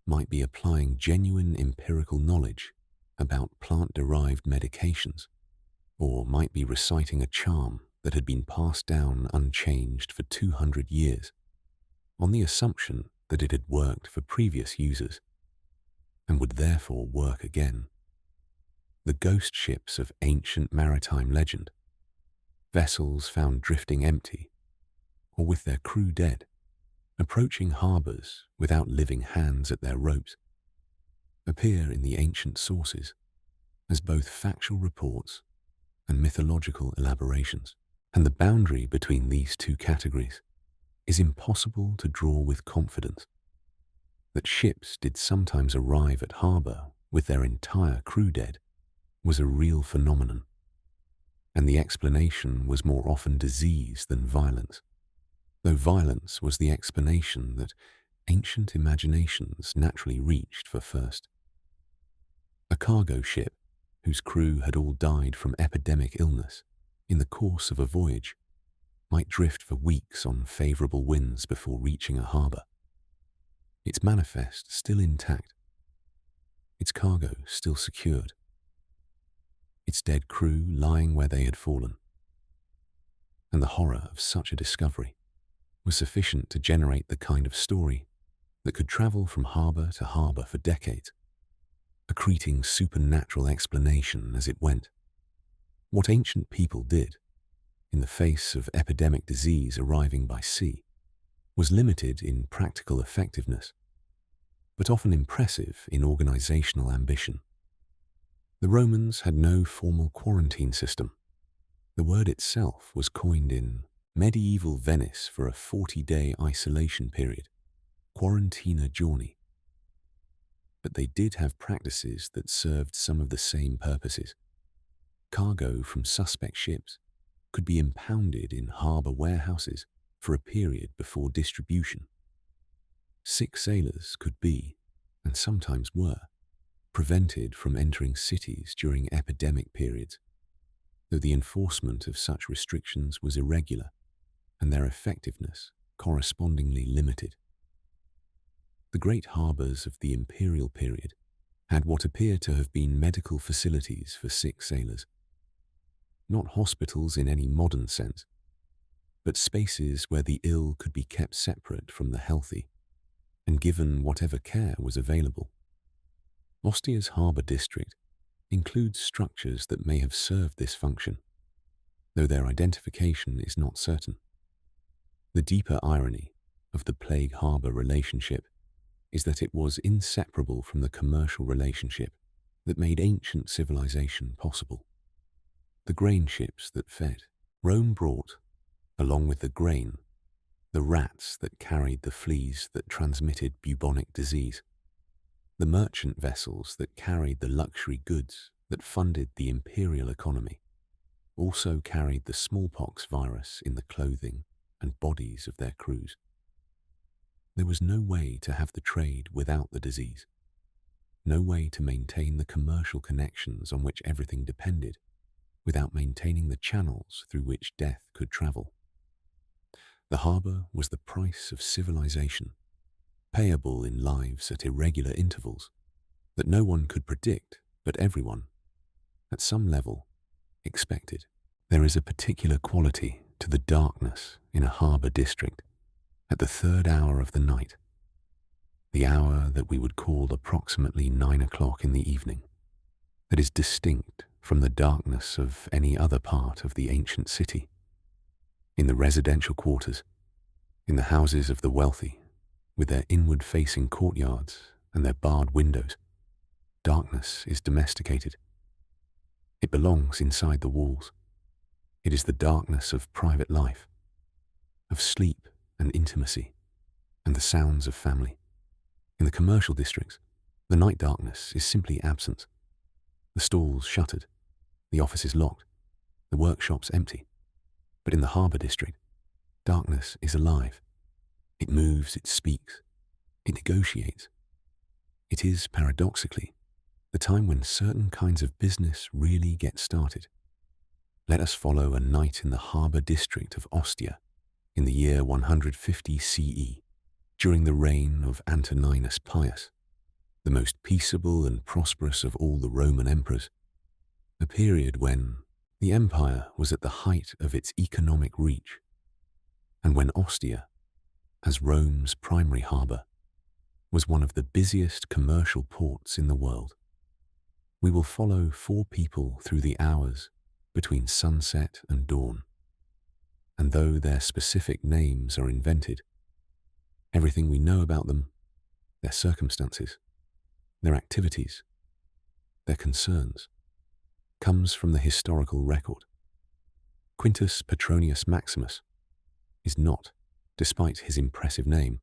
might be applying genuine empirical knowledge about plant-derived medications, or might be reciting a charm that had been passed down unchanged for 200 years, on the assumption that it had worked for previous users, and would therefore work again. The ghost ships of ancient maritime legend, vessels found drifting empty, or with their crew dead, approaching harbours without living hands at their ropes, appear in the ancient sources as both factual reports and mythological elaborations, and the boundary between these two categories is impossible to draw with confidence. That ships did sometimes arrive at harbour with their entire crew dead was a real phenomenon, and the explanation was more often disease than violence, though violence was the explanation that ancient imaginations naturally reached for first. A cargo ship whose crew had all died from epidemic illness in the course of a voyage might drift for weeks on favourable winds before reaching a harbour, its manifest still intact, its cargo still secured, its dead crew lying where they had fallen. And the horror of such a discovery was sufficient to generate the kind of story that could travel from harbour to harbour for decades, accreting supernatural explanation as it went. What ancient people did, in the face of epidemic disease arriving by sea, was limited in practical effectiveness, but often impressive in organizational ambition. The Romans had no formal quarantine system. The word itself was coined in medieval Venice for a 40-day isolation period, quarantina giorni. But they did have practices that served some of the same purposes. Cargo from suspect ships could be impounded in harbour warehouses for a period before distribution. Sick sailors could be, and sometimes were, prevented from entering cities during epidemic periods, though the enforcement of such restrictions was irregular and their effectiveness correspondingly limited. The great harbours of the imperial period had what appear to have been medical facilities for sick sailors, not hospitals in any modern sense, but spaces where the ill could be kept separate from the healthy and given whatever care was available. Ostia's harbour district includes structures that may have served this function, though their identification is not certain. The deeper irony of the plague-harbour relationship is that it was inseparable from the commercial relationship that made ancient civilization possible. The grain ships that fed, Rome brought, along with the grain, the rats that carried the fleas that transmitted bubonic disease, the merchant vessels that carried the luxury goods that funded the imperial economy, also carried the smallpox virus in the clothing and bodies of their crews. There was no way to have the trade without the disease, no way to maintain the commercial connections on which everything depended without maintaining the channels through which death could travel. The harbour was the price of civilization, payable in lives at irregular intervals that no one could predict, but everyone, at some level, expected. There is a particular quality to the darkness in a harbour district at the third hour of the night, the hour that we would call approximately 9 o'clock in the evening, that is distinct from the darkness of any other part of the ancient city. In the residential quarters, in the houses of the wealthy, with their inward-facing courtyards and their barred windows, darkness is domesticated. It belongs inside the walls. It is the darkness of private life, of sleep and intimacy, and the sounds of family. In the commercial districts, the night darkness is simply absence. The stalls shuttered, the offices locked, the workshops empty. But in the harbour district, darkness is alive. It moves, it speaks, it negotiates. It is, paradoxically, the time when certain kinds of business really get started. Let us follow a night in the harbour district of Ostia in the year 150 CE, during the reign of Antoninus Pius, the most peaceable and prosperous of all the Roman emperors, a period when the empire was at the height of its economic reach, and when Ostia, as Rome's primary harbour, was one of the busiest commercial ports in the world. We will follow 4 people through the hours between sunset and dawn, and though their specific names are invented, everything we know about them, their circumstances, their activities, their concerns, comes from the historical record. Quintus Petronius Maximus is not, despite his impressive name,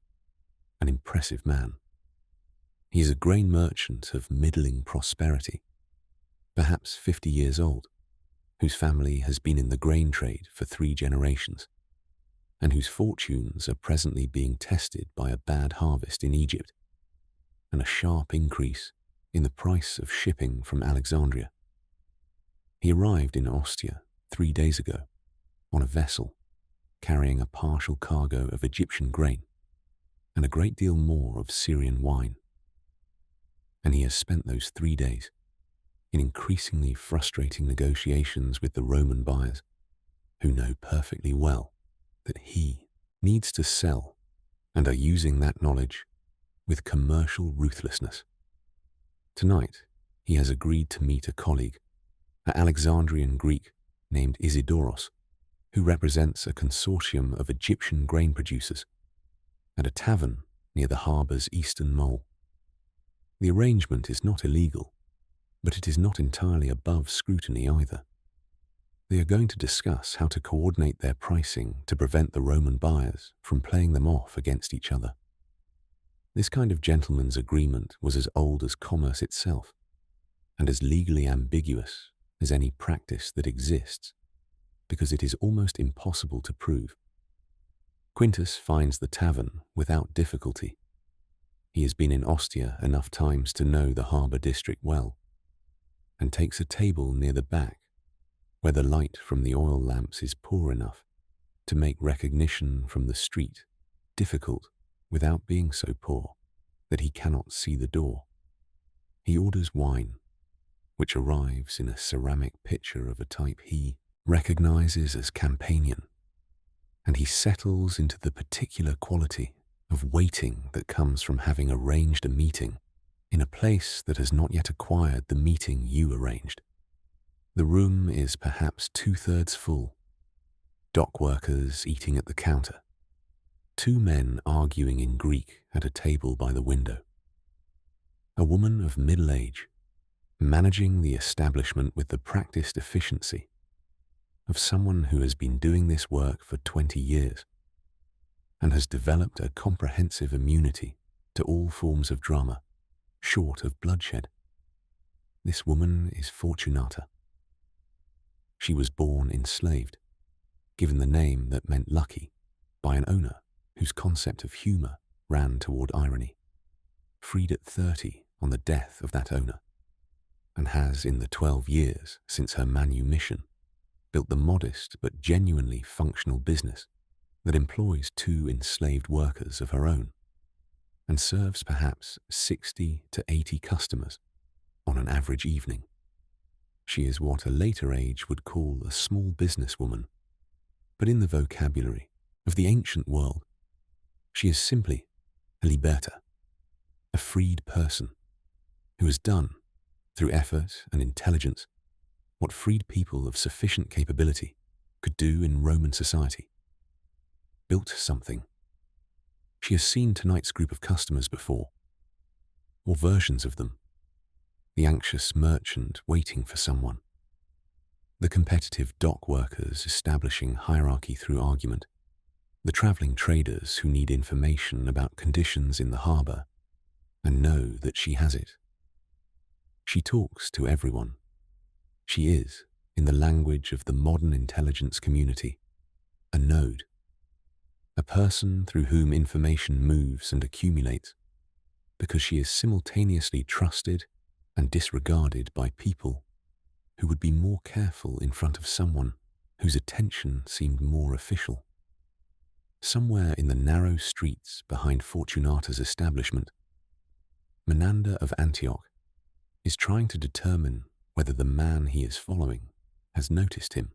an impressive man. He is a grain merchant of middling prosperity, perhaps 50 years old, whose family has been in the grain trade for 3 generations, and whose fortunes are presently being tested by a bad harvest in Egypt and a sharp increase in the price of shipping from Alexandria. He arrived in Ostia 3 days ago on a vessel carrying a partial cargo of Egyptian grain and a great deal more of Syrian wine. And he has spent those 3 days in increasingly frustrating negotiations with the Roman buyers, who know perfectly well that he needs to sell and are using that knowledge with commercial ruthlessness. Tonight, he has agreed to meet a colleague, an Alexandrian Greek named Isidoros, who represents a consortium of Egyptian grain producers, at a tavern near the harbour's eastern mole. The arrangement is not illegal, but it is not entirely above scrutiny either. They are going to discuss how to coordinate their pricing to prevent the Roman buyers from playing them off against each other. This kind of gentleman's agreement was as old as commerce itself, and as legally ambiguous as any practice that exists, because it is almost impossible to prove. Quintus finds the tavern without difficulty. He has been in Ostia enough times to know the harbour district well, and takes a table near the back, where the light from the oil lamps is poor enough to make recognition from the street difficult without being so poor that he cannot see the door. He orders wine, which arrives in a ceramic pitcher of a type he recognizes as Campanian, and he settles into the particular quality of waiting that comes from having arranged a meeting in a place that has not yet acquired the meeting you arranged. The room is perhaps 2/3 full. Dock workers eating at the counter. 2 men arguing in Greek at a table by the window. A woman of middle age, managing the establishment with the practiced efficiency of someone who has been doing this work for 20 years and has developed a comprehensive immunity to all forms of drama, short of bloodshed. This woman is Fortunata. She was born enslaved, given the name that meant lucky by an owner whose concept of humour ran toward irony, freed at 30 on the death of that owner, and has, in the 12 years since her manumission, built the modest but genuinely functional business that employs 2 enslaved workers of her own and serves perhaps 60 to 80 customers on an average evening. She is what a later age would call a small businesswoman, but in the vocabulary of the ancient world, she is simply a liberta, a freed person who has done, through effort and intelligence, what freed people of sufficient capability could do in Roman society. Built something. She has seen tonight's group of customers before, or versions of them. The anxious merchant waiting for someone, the competitive dock workers establishing hierarchy through argument, the travelling traders who need information about conditions in the harbour and know that she has it. She talks to everyone. She is, in the language of the modern intelligence community, a node, a person through whom information moves and accumulates, because she is simultaneously trusted and disregarded by people who would be more careful in front of someone whose attention seemed more official. Somewhere in the narrow streets behind Fortunata's establishment, Menander of Antioch is trying to determine whether the man he is following has noticed him.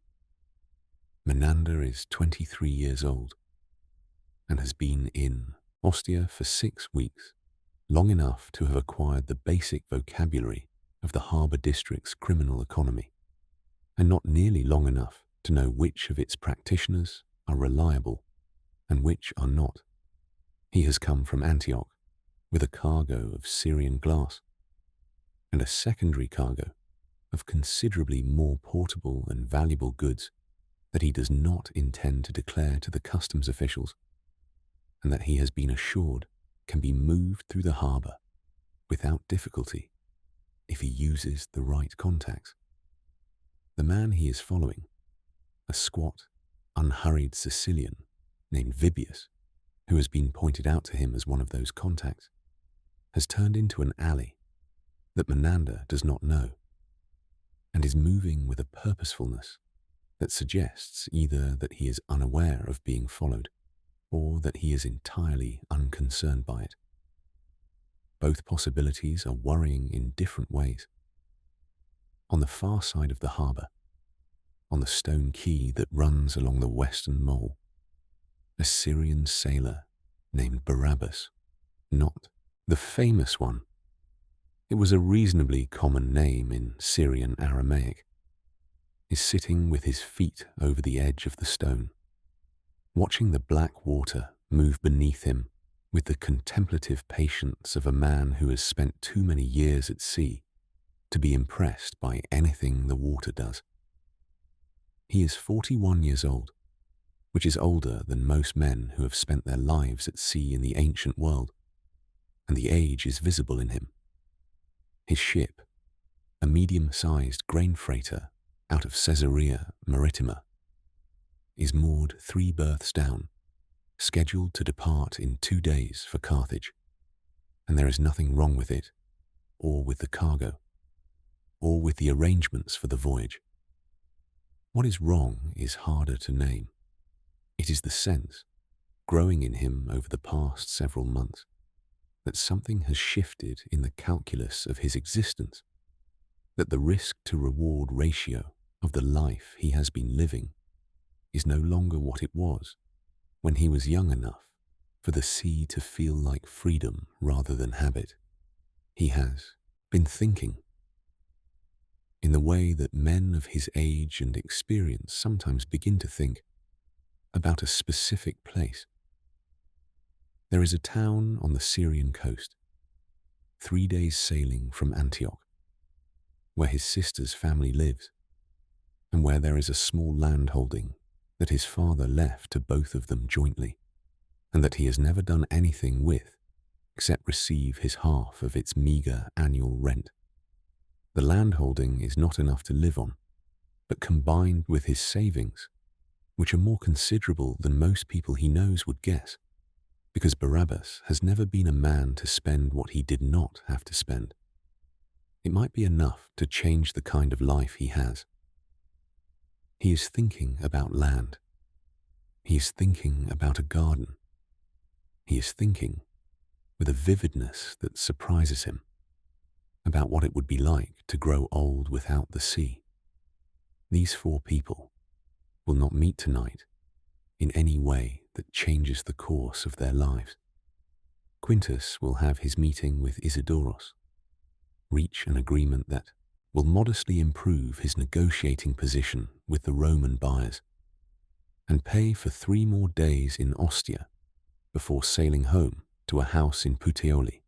Menander is 23 years old and has been in Ostia for 6 weeks, long enough to have acquired the basic vocabulary of the harbour district's criminal economy, and not nearly long enough to know which of its practitioners are reliable and which are not. He has come from Antioch with a cargo of Syrian glass and a secondary cargo of considerably more portable and valuable goods that he does not intend to declare to the customs officials, and that he has been assured can be moved through the harbour without difficulty if he uses the right contacts. The man he is following, a squat, unhurried Sicilian named Vibius, who has been pointed out to him as one of those contacts, has turned into an alley that Menander does not know, and is moving with a purposefulness that suggests either that he is unaware of being followed or that he is entirely unconcerned by it. Both possibilities are worrying in different ways. On the far side of the harbour, on the stone quay that runs along the western mole, a Syrian sailor named Barabbas, not the famous one. It was a reasonably common name in Syrian Aramaic, is sitting with his feet over the edge of the stone, watching the black water move beneath him with the contemplative patience of a man who has spent too many years at sea to be impressed by anything the water does. He is 41 years old, which is older than most men who have spent their lives at sea in the ancient world, and the age is visible in him. His ship, a medium-sized grain freighter out of Caesarea Maritima, is moored 3 berths down, scheduled to depart in 2 days for Carthage, and there is nothing wrong with it, or with the cargo, or with the arrangements for the voyage. What is wrong is harder to name. It is the sense, growing in him over the past several months, that something has shifted in the calculus of his existence, that the risk-to-reward ratio of the life he has been living is no longer what it was when he was young enough for the sea to feel like freedom rather than habit. He has been thinking in the way that men of his age and experience sometimes begin to think about a specific place. There is a town on the Syrian coast, 3 days sailing from Antioch, where his sister's family lives. and where there is a small land holding that his father left to both of them jointly, and that he has never done anything with except receive his half of its meagre annual rent. The land holding is not enough to live on, but combined with his savings, which are more considerable than most people he knows would guess, because Barabbas has never been a man to spend what he did not have to spend. It might be enough to change the kind of life he has. He is thinking about land. He is thinking about a garden. He is thinking, with a vividness that surprises him, about what it would be like to grow old without the sea. These four people will not meet tonight in any way that changes the course of their lives. Quintus will have his meeting with Isidoros, reach an agreement that will modestly improve his negotiating position with the Roman buyers, and pay for 3 more days in Ostia before sailing home to a house in Puteoli,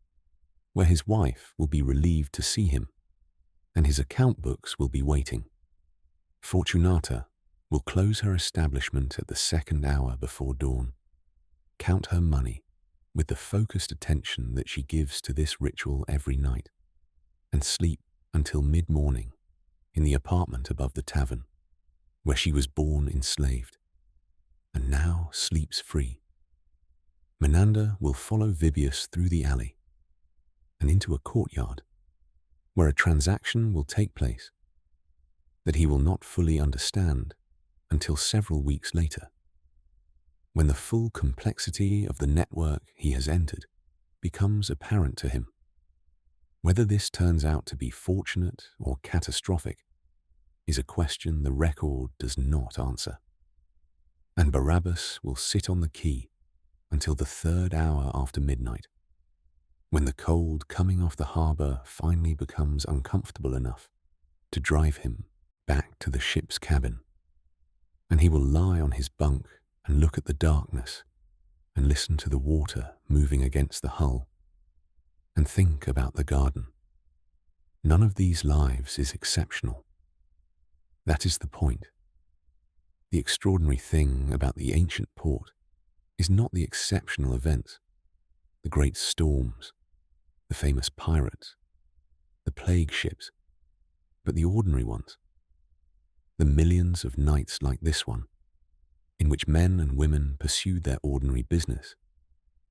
where his wife will be relieved to see him, and his account books will be waiting. Fortunata will close her establishment at the 2nd hour before dawn, count her money with the focused attention that she gives to this ritual every night, and sleep until mid-morning in the apartment above the tavern, where she was born enslaved, and now sleeps free. Menander will follow Vibius through the alley and into a courtyard where a transaction will take place that he will not fully understand until several weeks later, when the full complexity of the network he has entered becomes apparent to him. Whether this turns out to be fortunate or catastrophic is a question the record does not answer. And Barabbas will sit on the quay until the 3rd hour after midnight, when the cold coming off the harbour finally becomes uncomfortable enough to drive him back to the ship's cabin. And he will lie on his bunk and look at the darkness and listen to the water moving against the hull and think about the garden. None of these lives is exceptional. That is the point. The extraordinary thing about the ancient port is not the exceptional events, the great storms, the famous pirates, the plague ships, but the ordinary ones, the millions of nights like this one, in which men and women pursued their ordinary business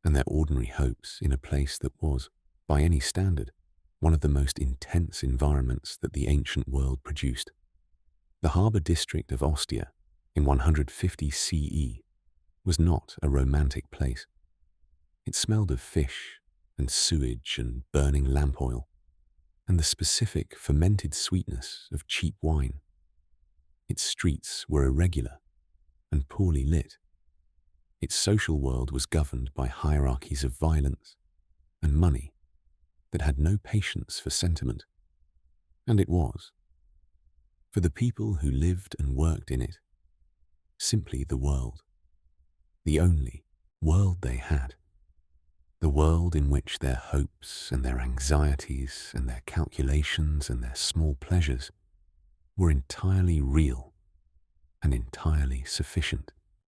and their ordinary hopes in a place that was, by any standard, one of the most intense environments that the ancient world produced. The harbour district of Ostia in 150 CE was not a romantic place. It smelled of fish and sewage and burning lamp oil, and the specific fermented sweetness of cheap wine. Its streets were irregular and poorly lit. Its social world was governed by hierarchies of violence and money that had no patience for sentiment. And it was, for the people who lived and worked in it, simply the world, the only world they had, the world in which their hopes and their anxieties and their calculations and their small pleasures were entirely real and entirely sufficient.